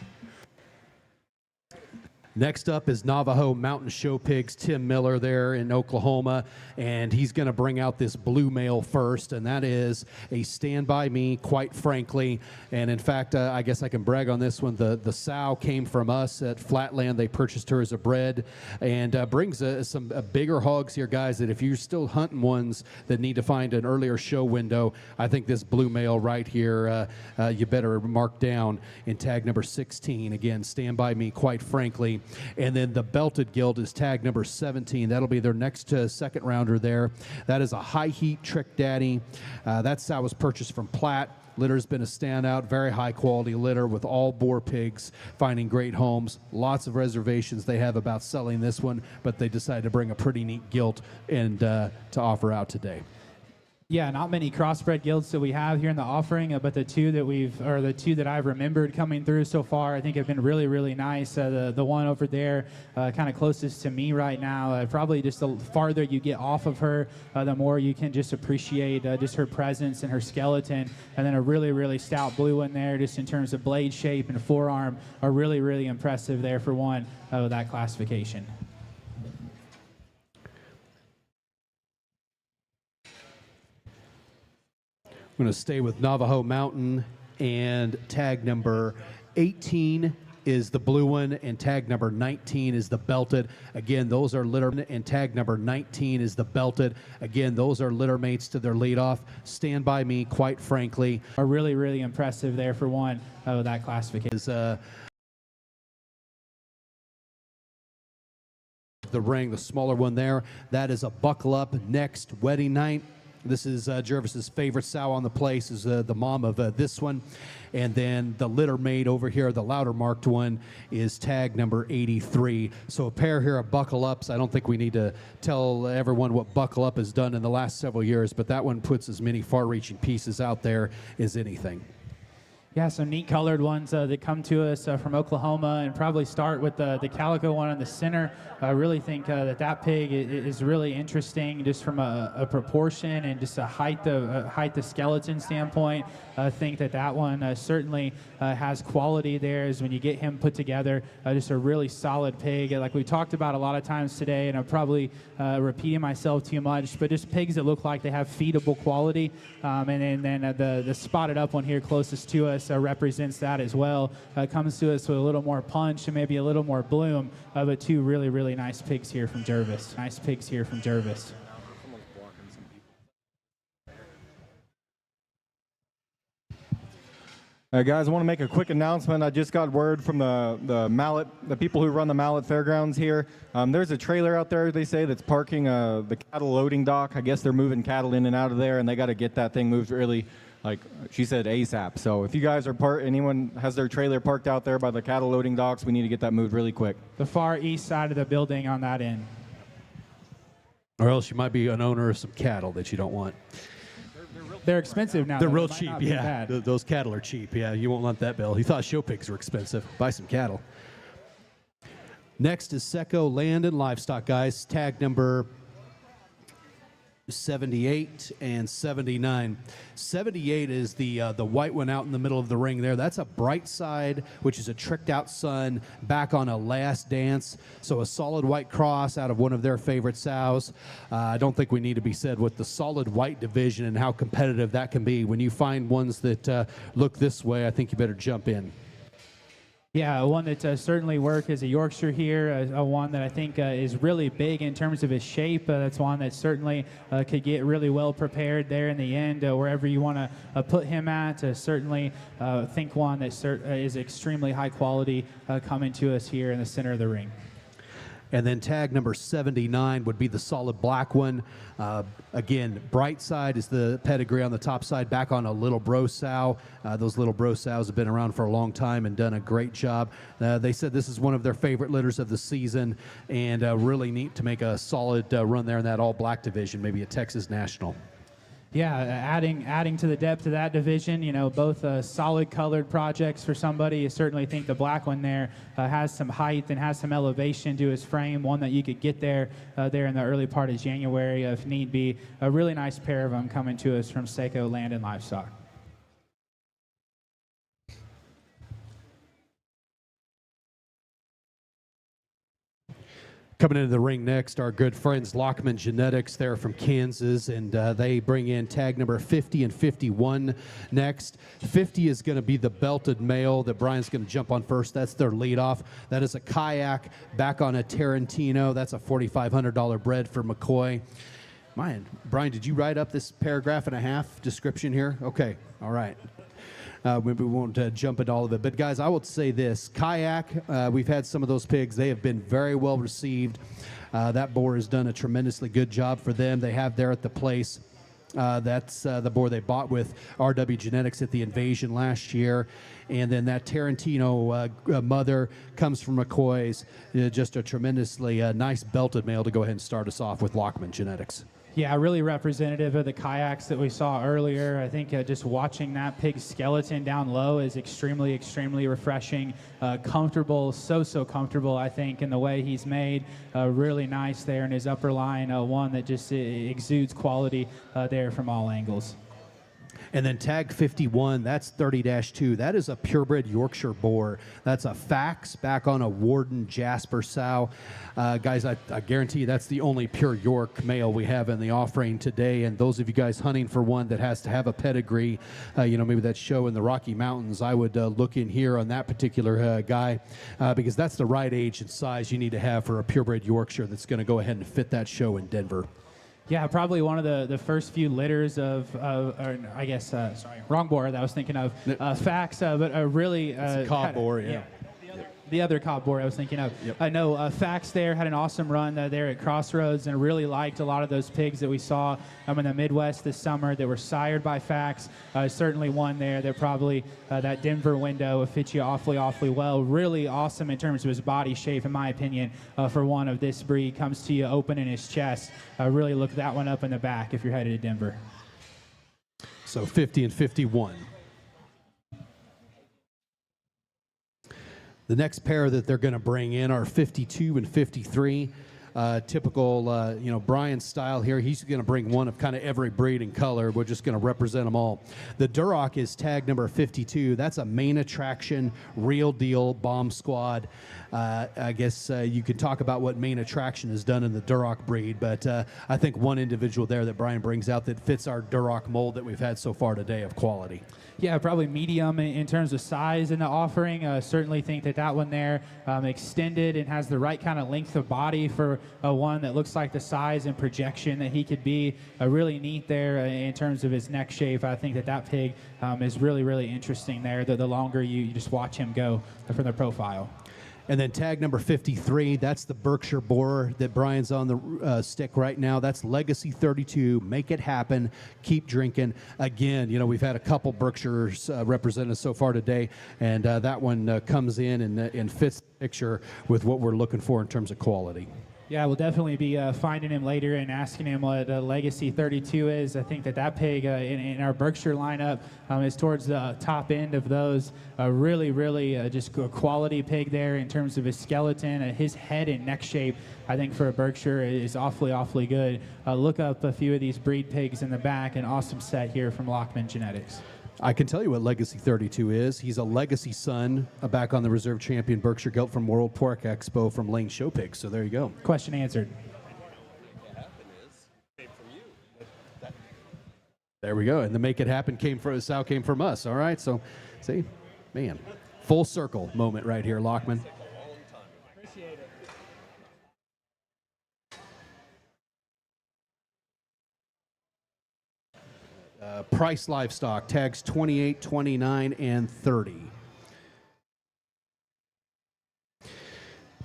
Next up is Navajo Mountain Show Pigs, Tim Miller there in Oklahoma, and he's going to bring out this blue male first, and that is a Stand By Me, quite frankly. And in fact, I guess I can brag on this one. The sow came from us at Flatland. They purchased her as a bred, and brings some bigger hogs here, guys, that if you're still hunting ones that need to find an earlier show window, I think this blue male right here, you better mark down in tag number 16. Again, Stand By Me, quite frankly. And then the Belted Guild is tag number 17. That'll be their next second rounder there. That is a high heat Trick Daddy. That sow was purchased from Platt. Litter's been a standout, very high quality litter with all boar pigs finding great homes. Lots of reservations they have about selling this one, but they decided to bring a pretty neat gilt and to offer out today. Yeah, not many crossbred guilds that we have here in the offering, but the two that I've remembered coming through so far, I think have been really, really nice. The one over there, kind of closest to me right now, probably just the farther you get off of her, the more you can just appreciate just her presence and her skeleton. And then a really, really stout blue one there, just in terms of blade shape and forearm, are really, really impressive there for one of that classification. I'm going to stay with Navajo Mountain, and tag number 18 is the blue one, and tag number 19 is the Belted. Again, those are litter, and tag number 19 is the Belted. Again, those are litter mates to their leadoff. Stand By Me, quite frankly, are really, really impressive there for one of that classification. Is the ring, the smaller one there, that is a Buckle Up Next Wedding Night. This is Jervis's favorite sow on the place, is the mom of this one. And then the litter mate over here, the louder marked one, is tag number 83. So a pair here of Buckle Ups. I don't think we need to tell everyone what Buckle Up has done in the last several years, but that one puts as many far-reaching pieces out there as anything. Yeah, some neat colored ones that come to us from Oklahoma, and probably start with the calico one in the center. I really think that pig is really interesting, just from a proportion and just a height of skeleton standpoint. I think that one certainly has quality there. As when you get him put together, just a really solid pig. Like we talked about a lot of times today, and I'm probably repeating myself too much, but just pigs that look like they have feedable quality. And then the spotted up one here closest to us represents that as well. Comes to us with a little more punch and maybe a little more bloom, but two really, really nice pigs here from Jervis. Nice pigs here from Jervis. Guys, I want to make a quick announcement. I just got word from the people who run the Mallet Fairgrounds here. There's a trailer out there, they say, that's parking the cattle loading dock. I guess they're moving cattle in and out of there, and they got to get that thing moved really, like she said, ASAP. So if you guys are anyone has their trailer parked out there by the cattle loading docks, we need to get that moved really quick. The far east side of the building on that end. Or else you might be an owner of some cattle that you don't want. They're expensive now. They're real cheap, yeah. Those cattle are cheap, yeah. You won't want that bill. He thought show pigs were expensive. Buy some cattle. Next is Seco Land and Livestock, guys. Tag number 78 and 79. 78 is the white one out in the middle of the ring there. That's a Bright Side, which is a tricked out sun back on a Last Dance. So a solid white cross out of one of their favorite sows. I don't think we need to be said with the solid white division and how competitive that can be. When you find ones that look this way, I think you better jump in. Yeah, one that certainly worked as a Yorkshire here, one that I think is really big in terms of his shape. That's one that certainly could get really well prepared there in the end, wherever you want to put him at. Certainly think one that is extremely high quality coming to us here in the center of the ring. And then tag number 79 would be the solid black one. Again, Bright Side is the pedigree on the top side, back on a Little Bro sow. Those Little Bro sows have been around for a long time and done a great job. They said this is one of their favorite litters of the season, and really neat to make a solid run there in that all-black division, maybe a Texas National. Yeah, adding to the depth of that division, both solid colored projects for somebody. You certainly think the black one there has some height and has some elevation to his frame, one that you could get there in the early part of January if need be. A really nice pair of them coming to us from Seiko Land and Livestock. Coming into the ring next, our good friends Lockman Genetics. They're from Kansas, and they bring in tag number 50 and 51 next. 50 is going to be the belted male that Brian's going to jump on first. That's their leadoff. That is a kayak back on a Tarantino. That's a $4,500 bred for McCoy. Man, Brian, did you write up this paragraph and a half description here? Okay, all right. We won't jump into all of it. But, guys, I will say this. Kayak, we've had some of those pigs. They have been very well received. That boar has done a tremendously good job for them. They have there at the place. That's the boar they bought with RW Genetics at the Invasion last year. And then that Tarantino mother comes from McCoy's. Just a tremendously nice belted male to go ahead and start us off with Lockman Genetics. Yeah, really representative of the kayaks that we saw earlier. I think just watching that pig skeleton down low is extremely, extremely refreshing. Comfortable, so comfortable, I think, in the way he's made. Really nice there in his upper line, one that just exudes quality there from all angles. And then tag 51, that's 30-2. That is a purebred Yorkshire boar. That's a fax back on a Warden Jasper sow. Guys, I guarantee you that's the only pure York male we have in the offering today. And those of you guys hunting for one that has to have a pedigree, maybe that show in the Rocky Mountains, I would look in here on that particular guy because that's the right age and size you need to have for a purebred Yorkshire that's going to go ahead and fit that show in Denver. Yeah, probably one of the first few litters of I guess, sorry, wrong boar that I was thinking of, Fax, but a really... it's a cob boar, yeah. The other cob boar I was thinking of. Yep. I know Fax there had an awesome run there at Crossroads, and really liked a lot of those pigs that we saw in the Midwest this summer that were sired by Fax. Certainly one there that probably that Denver window fits you awfully well. Really awesome in terms of his body shape, in my opinion, for one of this breed. Comes to you open in his chest. Really look that one up in the back if you're headed to Denver. So 50 and 51. The next pair that they're going to bring in are 52 and 53. Typical, Brian style here. He's going to bring one of kind of every breed and color. We're just going to represent them all. The Duroc is tag number 52. That's a main attraction, real deal bomb squad. I guess you could talk about what main attraction has done in the Duroc breed, but I think one individual there that Brian brings out that fits our Duroc mold that we've had so far today of quality. Yeah, probably medium in terms of size in the offering. Certainly think that one there extended and has the right kind of length of body for one that looks like the size and projection that he could be. Really neat there in terms of his neck shape. I think that pig is really interesting there. The longer you just watch him go from the profile. And then tag number 53, that's the Berkshire boar that Brian's on the stick right now. That's Legacy 32. Make it happen. Keep drinking. Again, we've had a couple Berkshires represented so far today, and that one comes in and fits the picture with what we're looking for in terms of quality. Yeah, we'll definitely be finding him later and asking him what Legacy 32 is. I think that pig in our Berkshire lineup is towards the top end of those. Really just a quality pig there in terms of his skeleton. His head and neck shape, I think, for a Berkshire is awfully good. Look up a few of these breed pigs in the back. An awesome set here from Lockman Genetics. I can tell you what Legacy 32 is. He's a legacy son, back on the reserve champion Berkshire Gelt from World Pork Expo from Lane Show Pigs. So there you go. Question answered. There we go. And the make it happen came from us. All right. So, see, man, full circle moment right here, Lockman. Appreciate it. Price Livestock, tags 28, 29, and 30.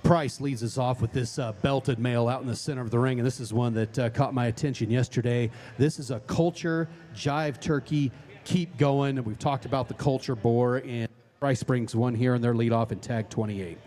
Price leads us off with this belted male out in the center of the ring, and this is one that caught my attention yesterday. This is a Culture Jive Turkey. Keep going. And we've talked about the Culture boar, and Price brings one here in their leadoff in tag 28.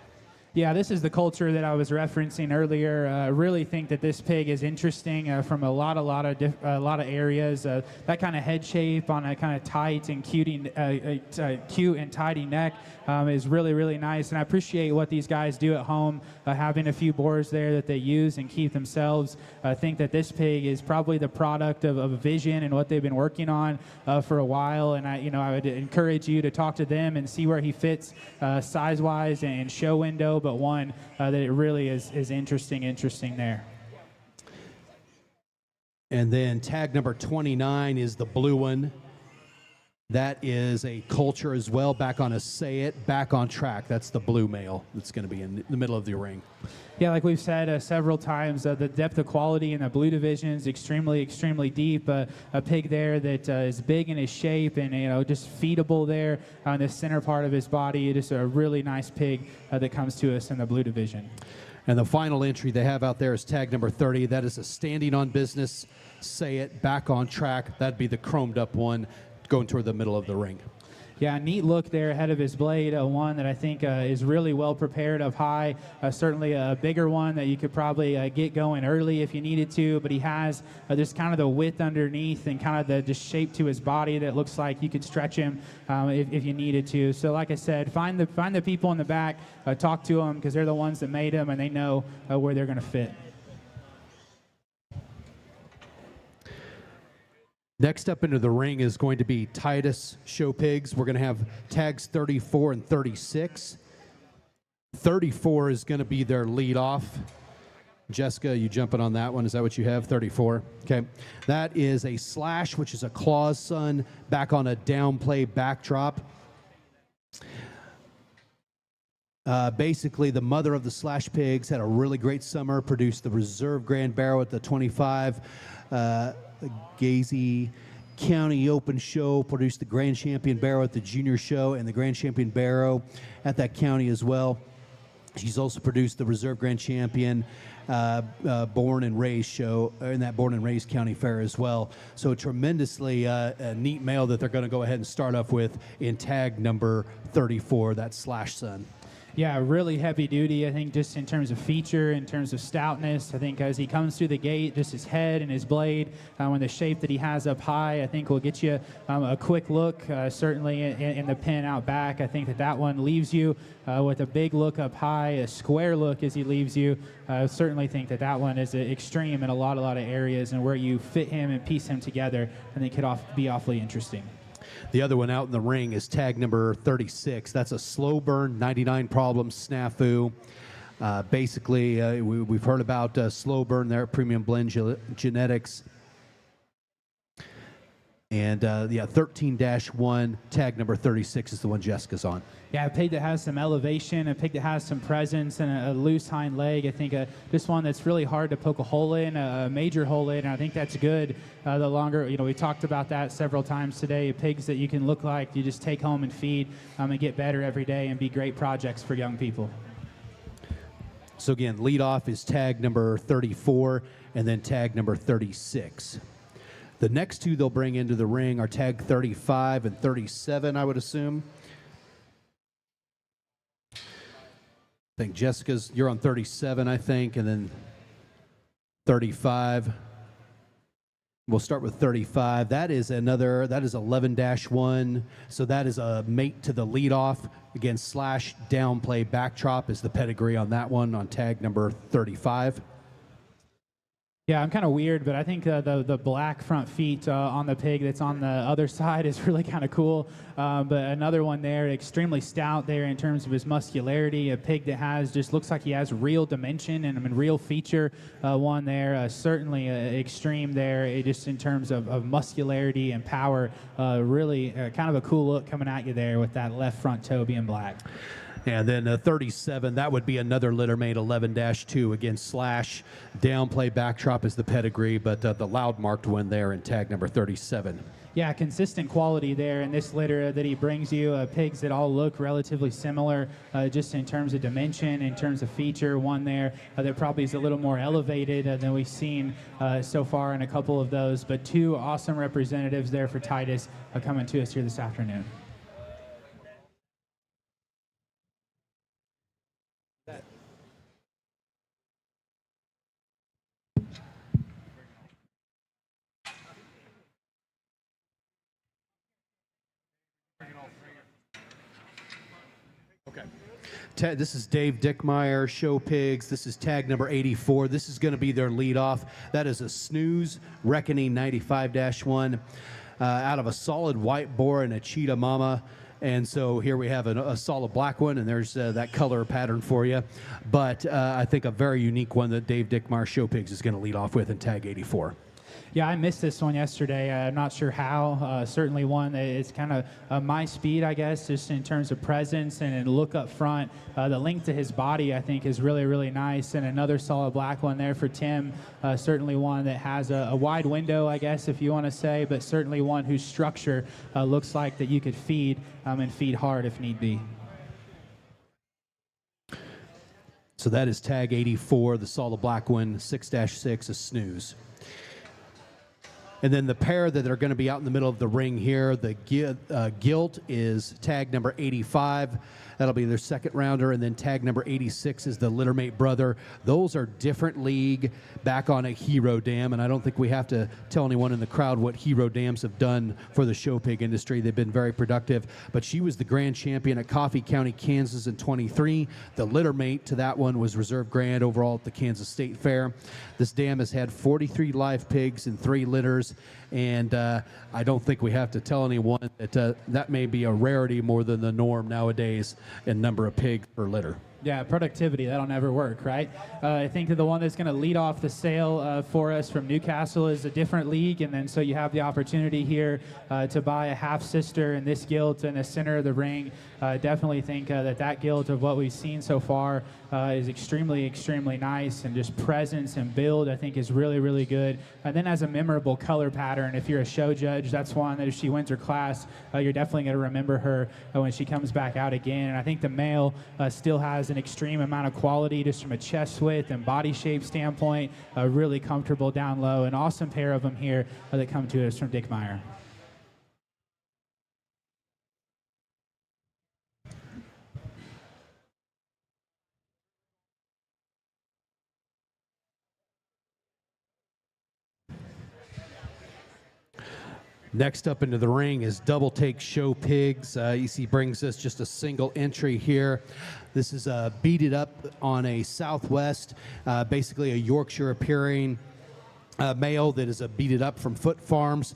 Yeah, this is the Culture that I was referencing earlier. I really think that this pig is interesting from a lot of areas. That kind of head shape on a kind of tight and cute and tidy neck is really nice. And I appreciate what these guys do at home, having a few boars there that they use and keep themselves. I think that this pig is probably the product of a vision and what they've been working on for a while. And I would encourage you to talk to them and see where he fits size-wise and show window. But one that it really is interesting there. And then tag number 29 is the blue one. That is a Culture as well, back on a Say It, back on track. That's the blue male that's going to be in the middle of the ring. Yeah, like we've said several times, the depth of quality in the blue division is extremely deep. A pig there that is big in his shape and just feedable there on the center part of his body. It is a really nice pig that comes to us in the blue division. And the final entry they have out there is tag number 30. That is a standing on business, Say It, back on track. That'd be the chromed up one going toward the middle of the ring. Yeah, neat look there ahead of his blade. One that I think is really well prepared up high. Certainly a bigger one that you could probably get going early if you needed to. But he has just kind of the width underneath and kind of the just shape to his body that looks like you could stretch him if you needed to. So like I said, find the people in the back, talk to them because they're the ones that made him and they know where they're going to fit. Next up into the ring is going to be Titus Show Pigs. We're going to have tags 34 and 36. 34 is going to be their lead off. Jessica, you jumping on that one? Is that what you have? 34. Okay. That is a Slash, which is a Claw's son, back on a downplay backdrop. Basically, the mother of the Slash Pigs had a really great summer, produced the Reserve Grand Barrow at the 25. Gazy County Open Show, produced the Grand Champion Barrow at the Junior Show and the Grand Champion Barrow at that county as well. She's also produced the Reserve Grand Champion Born and Raised show in that Born and Raised County Fair as well. So tremendously a neat male that they're going to go ahead and start off with in tag number 34, that Slash son. Yeah, really heavy duty, I think, just in terms of feature, in terms of stoutness. I think as he comes through the gate, just his head and his blade, and the shape that he has up high, I think will get you a quick look, certainly in the pin out back. I think that one leaves you with a big look up high, a square look as he leaves you. I certainly think that one is extreme in a lot of areas, and where you fit him and piece him together, I think could be awfully interesting. The other one out in the ring is tag number 36. That's a slow burn, 99 problems snafu. Basically, we've heard about slow burn there at Premium Blend Genetics. And 13-1, tag number 36 is the one Jessica's on. Yeah, a pig that has some elevation, a pig that has some presence, and a loose hind leg. I think this one that's really hard to poke a hole in, a major hole in, and I think that's good. The longer, we talked about that several times today, pigs that you can look like you just take home and feed and get better every day and be great projects for young people. So again, lead off is tag number 34 and then tag number 36. The next two they'll bring into the ring are tag 35 and 37, I would assume. I think Jessica's, you're on 37, I think, and then 35. We'll start with 35. That is 11-1. So that is a mate to the leadoff. Again, slash downplay backdrop is the pedigree on that one on tag number 35. Yeah, I'm kind of weird, but I think the black front feet on the pig that's on the other side is really kind of cool. But another one there, extremely stout there in terms of his muscularity. A pig that just looks like he has real dimension and real feature. One there, certainly extreme there, just in terms of muscularity and power. Really kind of a cool look coming at you there with that left front toe being black. And then 37, that would be another littermate, 11-2. Again, slash downplay backdrop is the pedigree, but the loud marked one there in tag number 37. Yeah, consistent quality there in this litter that he brings you. Pigs that all look relatively similar, just in terms of dimension, in terms of feature. One there that probably is a little more elevated than we've seen so far in a couple of those. But two awesome representatives there for Titus coming to us here this afternoon. This is Dave Dickmeyer, Show Pigs. This is tag number 84. This is going to be their leadoff. That is a Snooze Reckoning 95-1 out of a solid white boar and a cheetah mama. And so here we have a solid black one, and there's that color pattern for you. But I think a very unique one that Dave Dickmeyer, Show Pigs, is going to lead off with in tag 84. Yeah, I missed this one yesterday. I'm not sure how. Certainly one that is kind of my speed, I guess, just in terms of presence and look up front. The length to his body, I think, is really, really nice. And another solid black one there for Tim. Certainly one that has a wide window, I guess, if you want to say, but certainly one whose structure looks like that you could feed and feed hard if need be. So that is tag 84, the solid black one, 6-6, a Snooze. And then the pair that are going to be out in the middle of the ring here, the Gilt is tag number 85. That'll be their second rounder. And then tag number 86 is the Littermate brother. Those are different league back on a Hero Dam. And I don't think we have to tell anyone in the crowd what Hero Dams have done for the show pig industry. They've been very productive. But she was the grand champion at Coffee County, Kansas in 23. The Littermate to that one was reserve grand overall at the Kansas State Fair. This dam has had 43 live pigs and 3 litters. And I don't think we have to tell anyone that that may be a rarity more than the norm nowadays in number of pigs per litter. Yeah, productivity, that'll never work, right? I think that the one that's going to lead off the sale for us from Newcastle is a different league, and then so you have the opportunity here to buy a half-sister in this gilt in the center of the ring. Definitely think that gilt of what we've seen so far is extremely, extremely nice, and just presence and build, I think, is really, really good. And then as a memorable color pattern, if you're a show judge, that's one that if she wins her class, you're definitely going to remember her when she comes back out again. And I think the male still has an extreme amount of quality just from a chest width and body shape standpoint, really comfortable down low. An awesome pair of them here that come to us from Dickmeyer. Next up into the ring is Double Take Show Pigs. EC brings us just a single entry here. This is Beat It Up on a Southwest, basically a Yorkshire appearing male that is a Beat It Up from Foot Farms.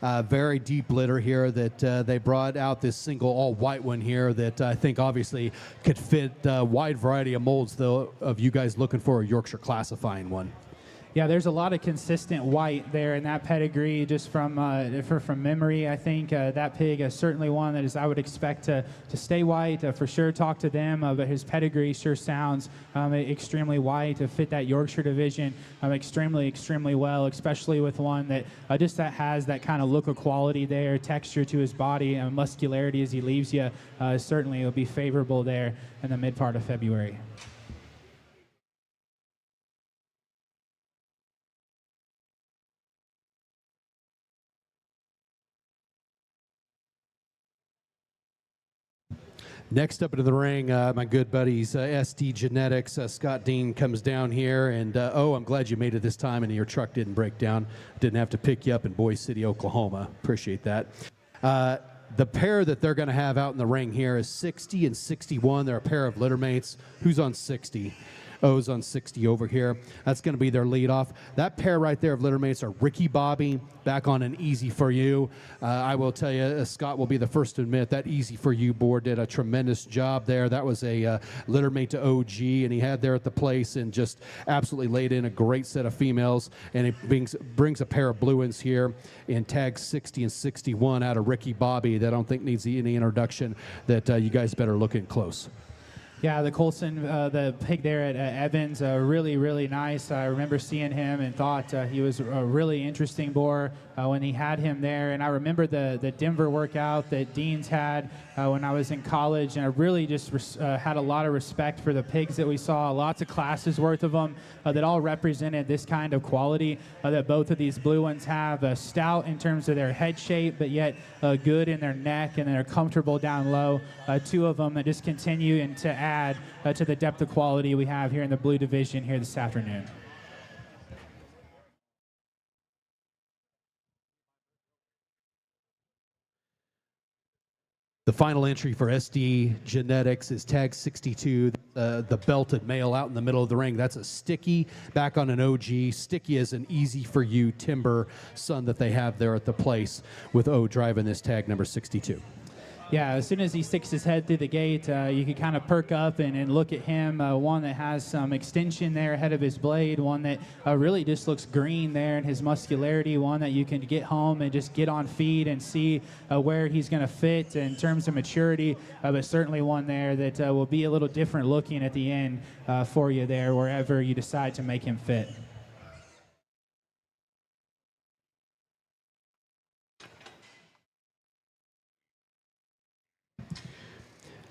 Very deep litter here that they brought out this single all white one here that I think obviously could fit a wide variety of molds though of you guys looking for a Yorkshire classifying one. Yeah, there's a lot of consistent white there in that pedigree, just from memory. I think that pig is certainly one that is I would expect to stay white for sure. Talk to them, but his pedigree sure sounds extremely white to fit that Yorkshire division extremely, extremely well, especially with one that just that has that kind of look of quality there, texture to his body, and muscularity as he leaves you. Certainly, it'll be favorable there in the mid part of February. Next up into the ring, my good buddies, SD Genetics. Scott Dean comes down here, and I'm glad you made it this time and your truck didn't break down. Didn't have to pick you up in Boise City, Oklahoma. Appreciate that. The pair that they're going to have out in the ring here is 60 and 61. They're a pair of littermates. Who's on 60? O's on 60 over here. That's going to be their leadoff. That pair right there of littermates are Ricky Bobby back on an Easy For You. I will tell you, Scott will be the first to admit that Easy For You board did a tremendous job there. That was a littermate to OG, and he had there at the place and just absolutely laid in a great set of females. And it brings a pair of blue ones here in tag 60 and 61 out of Ricky Bobby that I don't think needs any introduction, that you guys better look in close. Yeah, the Colson, the pig there at Evans, really, really nice. I remember seeing him and thought he was a really interesting boar when he had him there. And I remember the Denver workout that Dean's had when I was in college, and I really just had a lot of respect for the pigs that we saw. Lots of classes worth of them that all represented this kind of quality that both of these blue ones have. Stout in terms of their head shape, but yet good in their neck, and they're comfortable down low. Two of them that just continue and to add to the depth of quality we have here in the blue division here this afternoon. The final entry for SD Genetics is tag 62, the belted male out in the middle of the ring. That's a Sticky back on an OG. Sticky is an Easy For You Timber son that they have there at the place, with O driving this tag number 62. Yeah, as soon as he sticks his head through the gate, you can kind of perk up and look at him. One that has some extension there ahead of his blade, one that really just looks green there in his muscularity, one that you can get home and just get on feed and see where he's going to fit in terms of maturity, but certainly one there that will be a little different looking at the end for you there, wherever you decide to make him fit.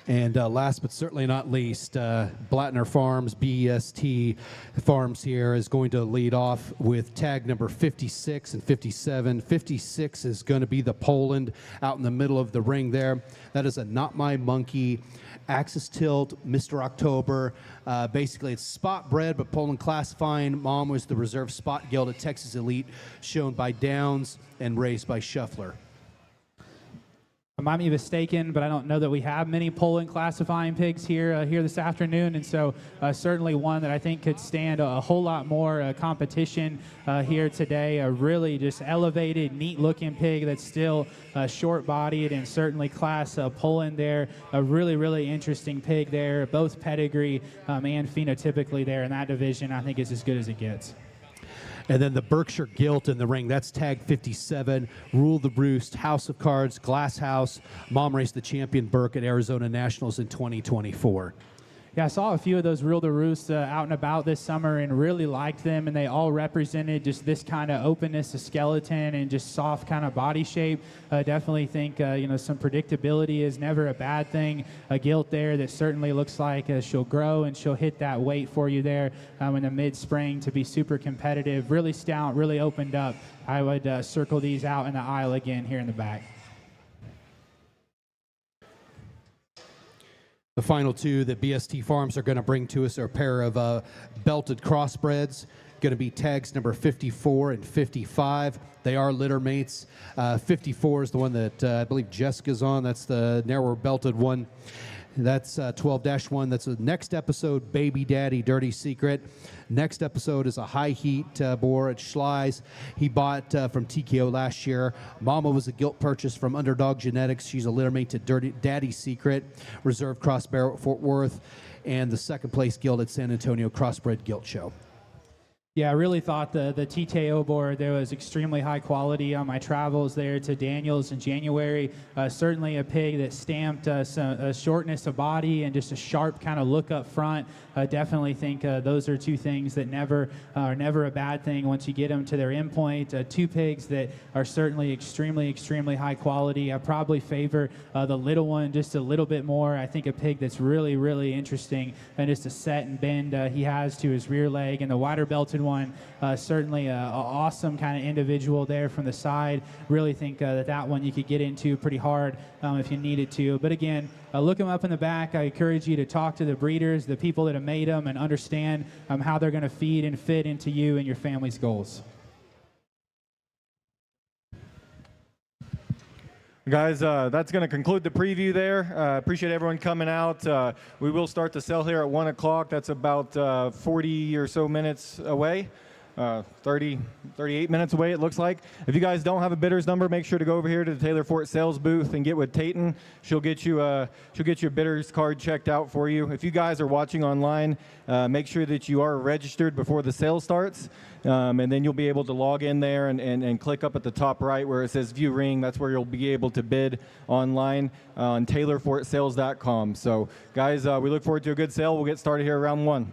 And last but certainly not least, Blattner Farms, BEST Farms here is going to lead off with tag number 56 and 57. 56 is going to be the Poland out in the middle of the ring there. That is a Not My Monkey, Axis Tilt, Mr. October. Basically, it's spot bred, but Poland classifying. Mom was the reserve spot gelded Texas Elite, shown by Downs and raised by Shuffler. I might be mistaken, but I don't know that we have many Poland classifying pigs here this afternoon, and so certainly one that I think could stand a whole lot more competition here today. A really just elevated, neat-looking pig that's still short-bodied, and certainly class Poland there. A really, really interesting pig there, both pedigree and phenotypically there in that division. I think is as good as it gets. And then the Berkshire Gilt in the ring, that's tag 57, Rule the Roost, House of Cards, Glass House. Mom raced the champion Burke at Arizona Nationals in 2024. Yeah, I saw a few of those Reel to Roost out and about this summer and really liked them, and they all represented just this kind of openness of skeleton and just soft kind of body shape. Definitely think, some predictability is never a bad thing. A gilt there that certainly looks like she'll grow and she'll hit that weight for you there in the mid-spring to be super competitive. Really stout, really opened up. I would circle these out in the aisle again here in the back. The final two that BST Farms are going to bring to us are a pair of belted crossbreds. Going to be tags number 54 and 55. They are litter mates. 54 is the one that I believe Jessica's on. That's the narrower belted one. That's 12-1. That's the next episode, Baby Daddy Dirty Secret. Next episode is a high heat boar at Schlei's. He bought from TKO last year. Mama was a gilt purchase from Underdog Genetics. She's a littermate to Dirty Daddy Secret, reserve cross barrel at Fort Worth, and the second place gilt at San Antonio Crossbred Gilt Show. Yeah, I really thought the TKO board there was extremely high quality on my travels there to Daniels in January. Certainly a pig that stamped a shortness of body and just a sharp kind of look up front. Definitely think those are two things that are never a bad thing once you get them to their endpoint. Two pigs that are certainly extremely high quality. I probably favor the little one just a little bit more. I think a pig that's really interesting and just a set and bend he has to his rear leg, and the wider belted one. Certainly a awesome kind of individual there from the side. Really think that one you could get into pretty hard if you needed to. But again, look them up in the back. I encourage you to talk to the breeders, the people that have made them, and understand how they're going to feed and fit into you and your family's goals. Guys, that's going to conclude the preview there. Appreciate everyone coming out. We will start the sale here at 1 o'clock. That's about 40 or so minutes away. 38 minutes away, it looks like. If you guys don't have a bidder's number, make sure to go over here to the Taylor Fort sales booth and get with Tayton. She'll get you a bidder's card checked out for you. If you guys are watching online, make sure that you are registered before the sale starts, and then you'll be able to log in there and click up at the top right where it says View Ring. That's where you'll be able to bid online on TaylorFortSales.com. So, guys, we look forward to a good sale. We'll get started here around 1.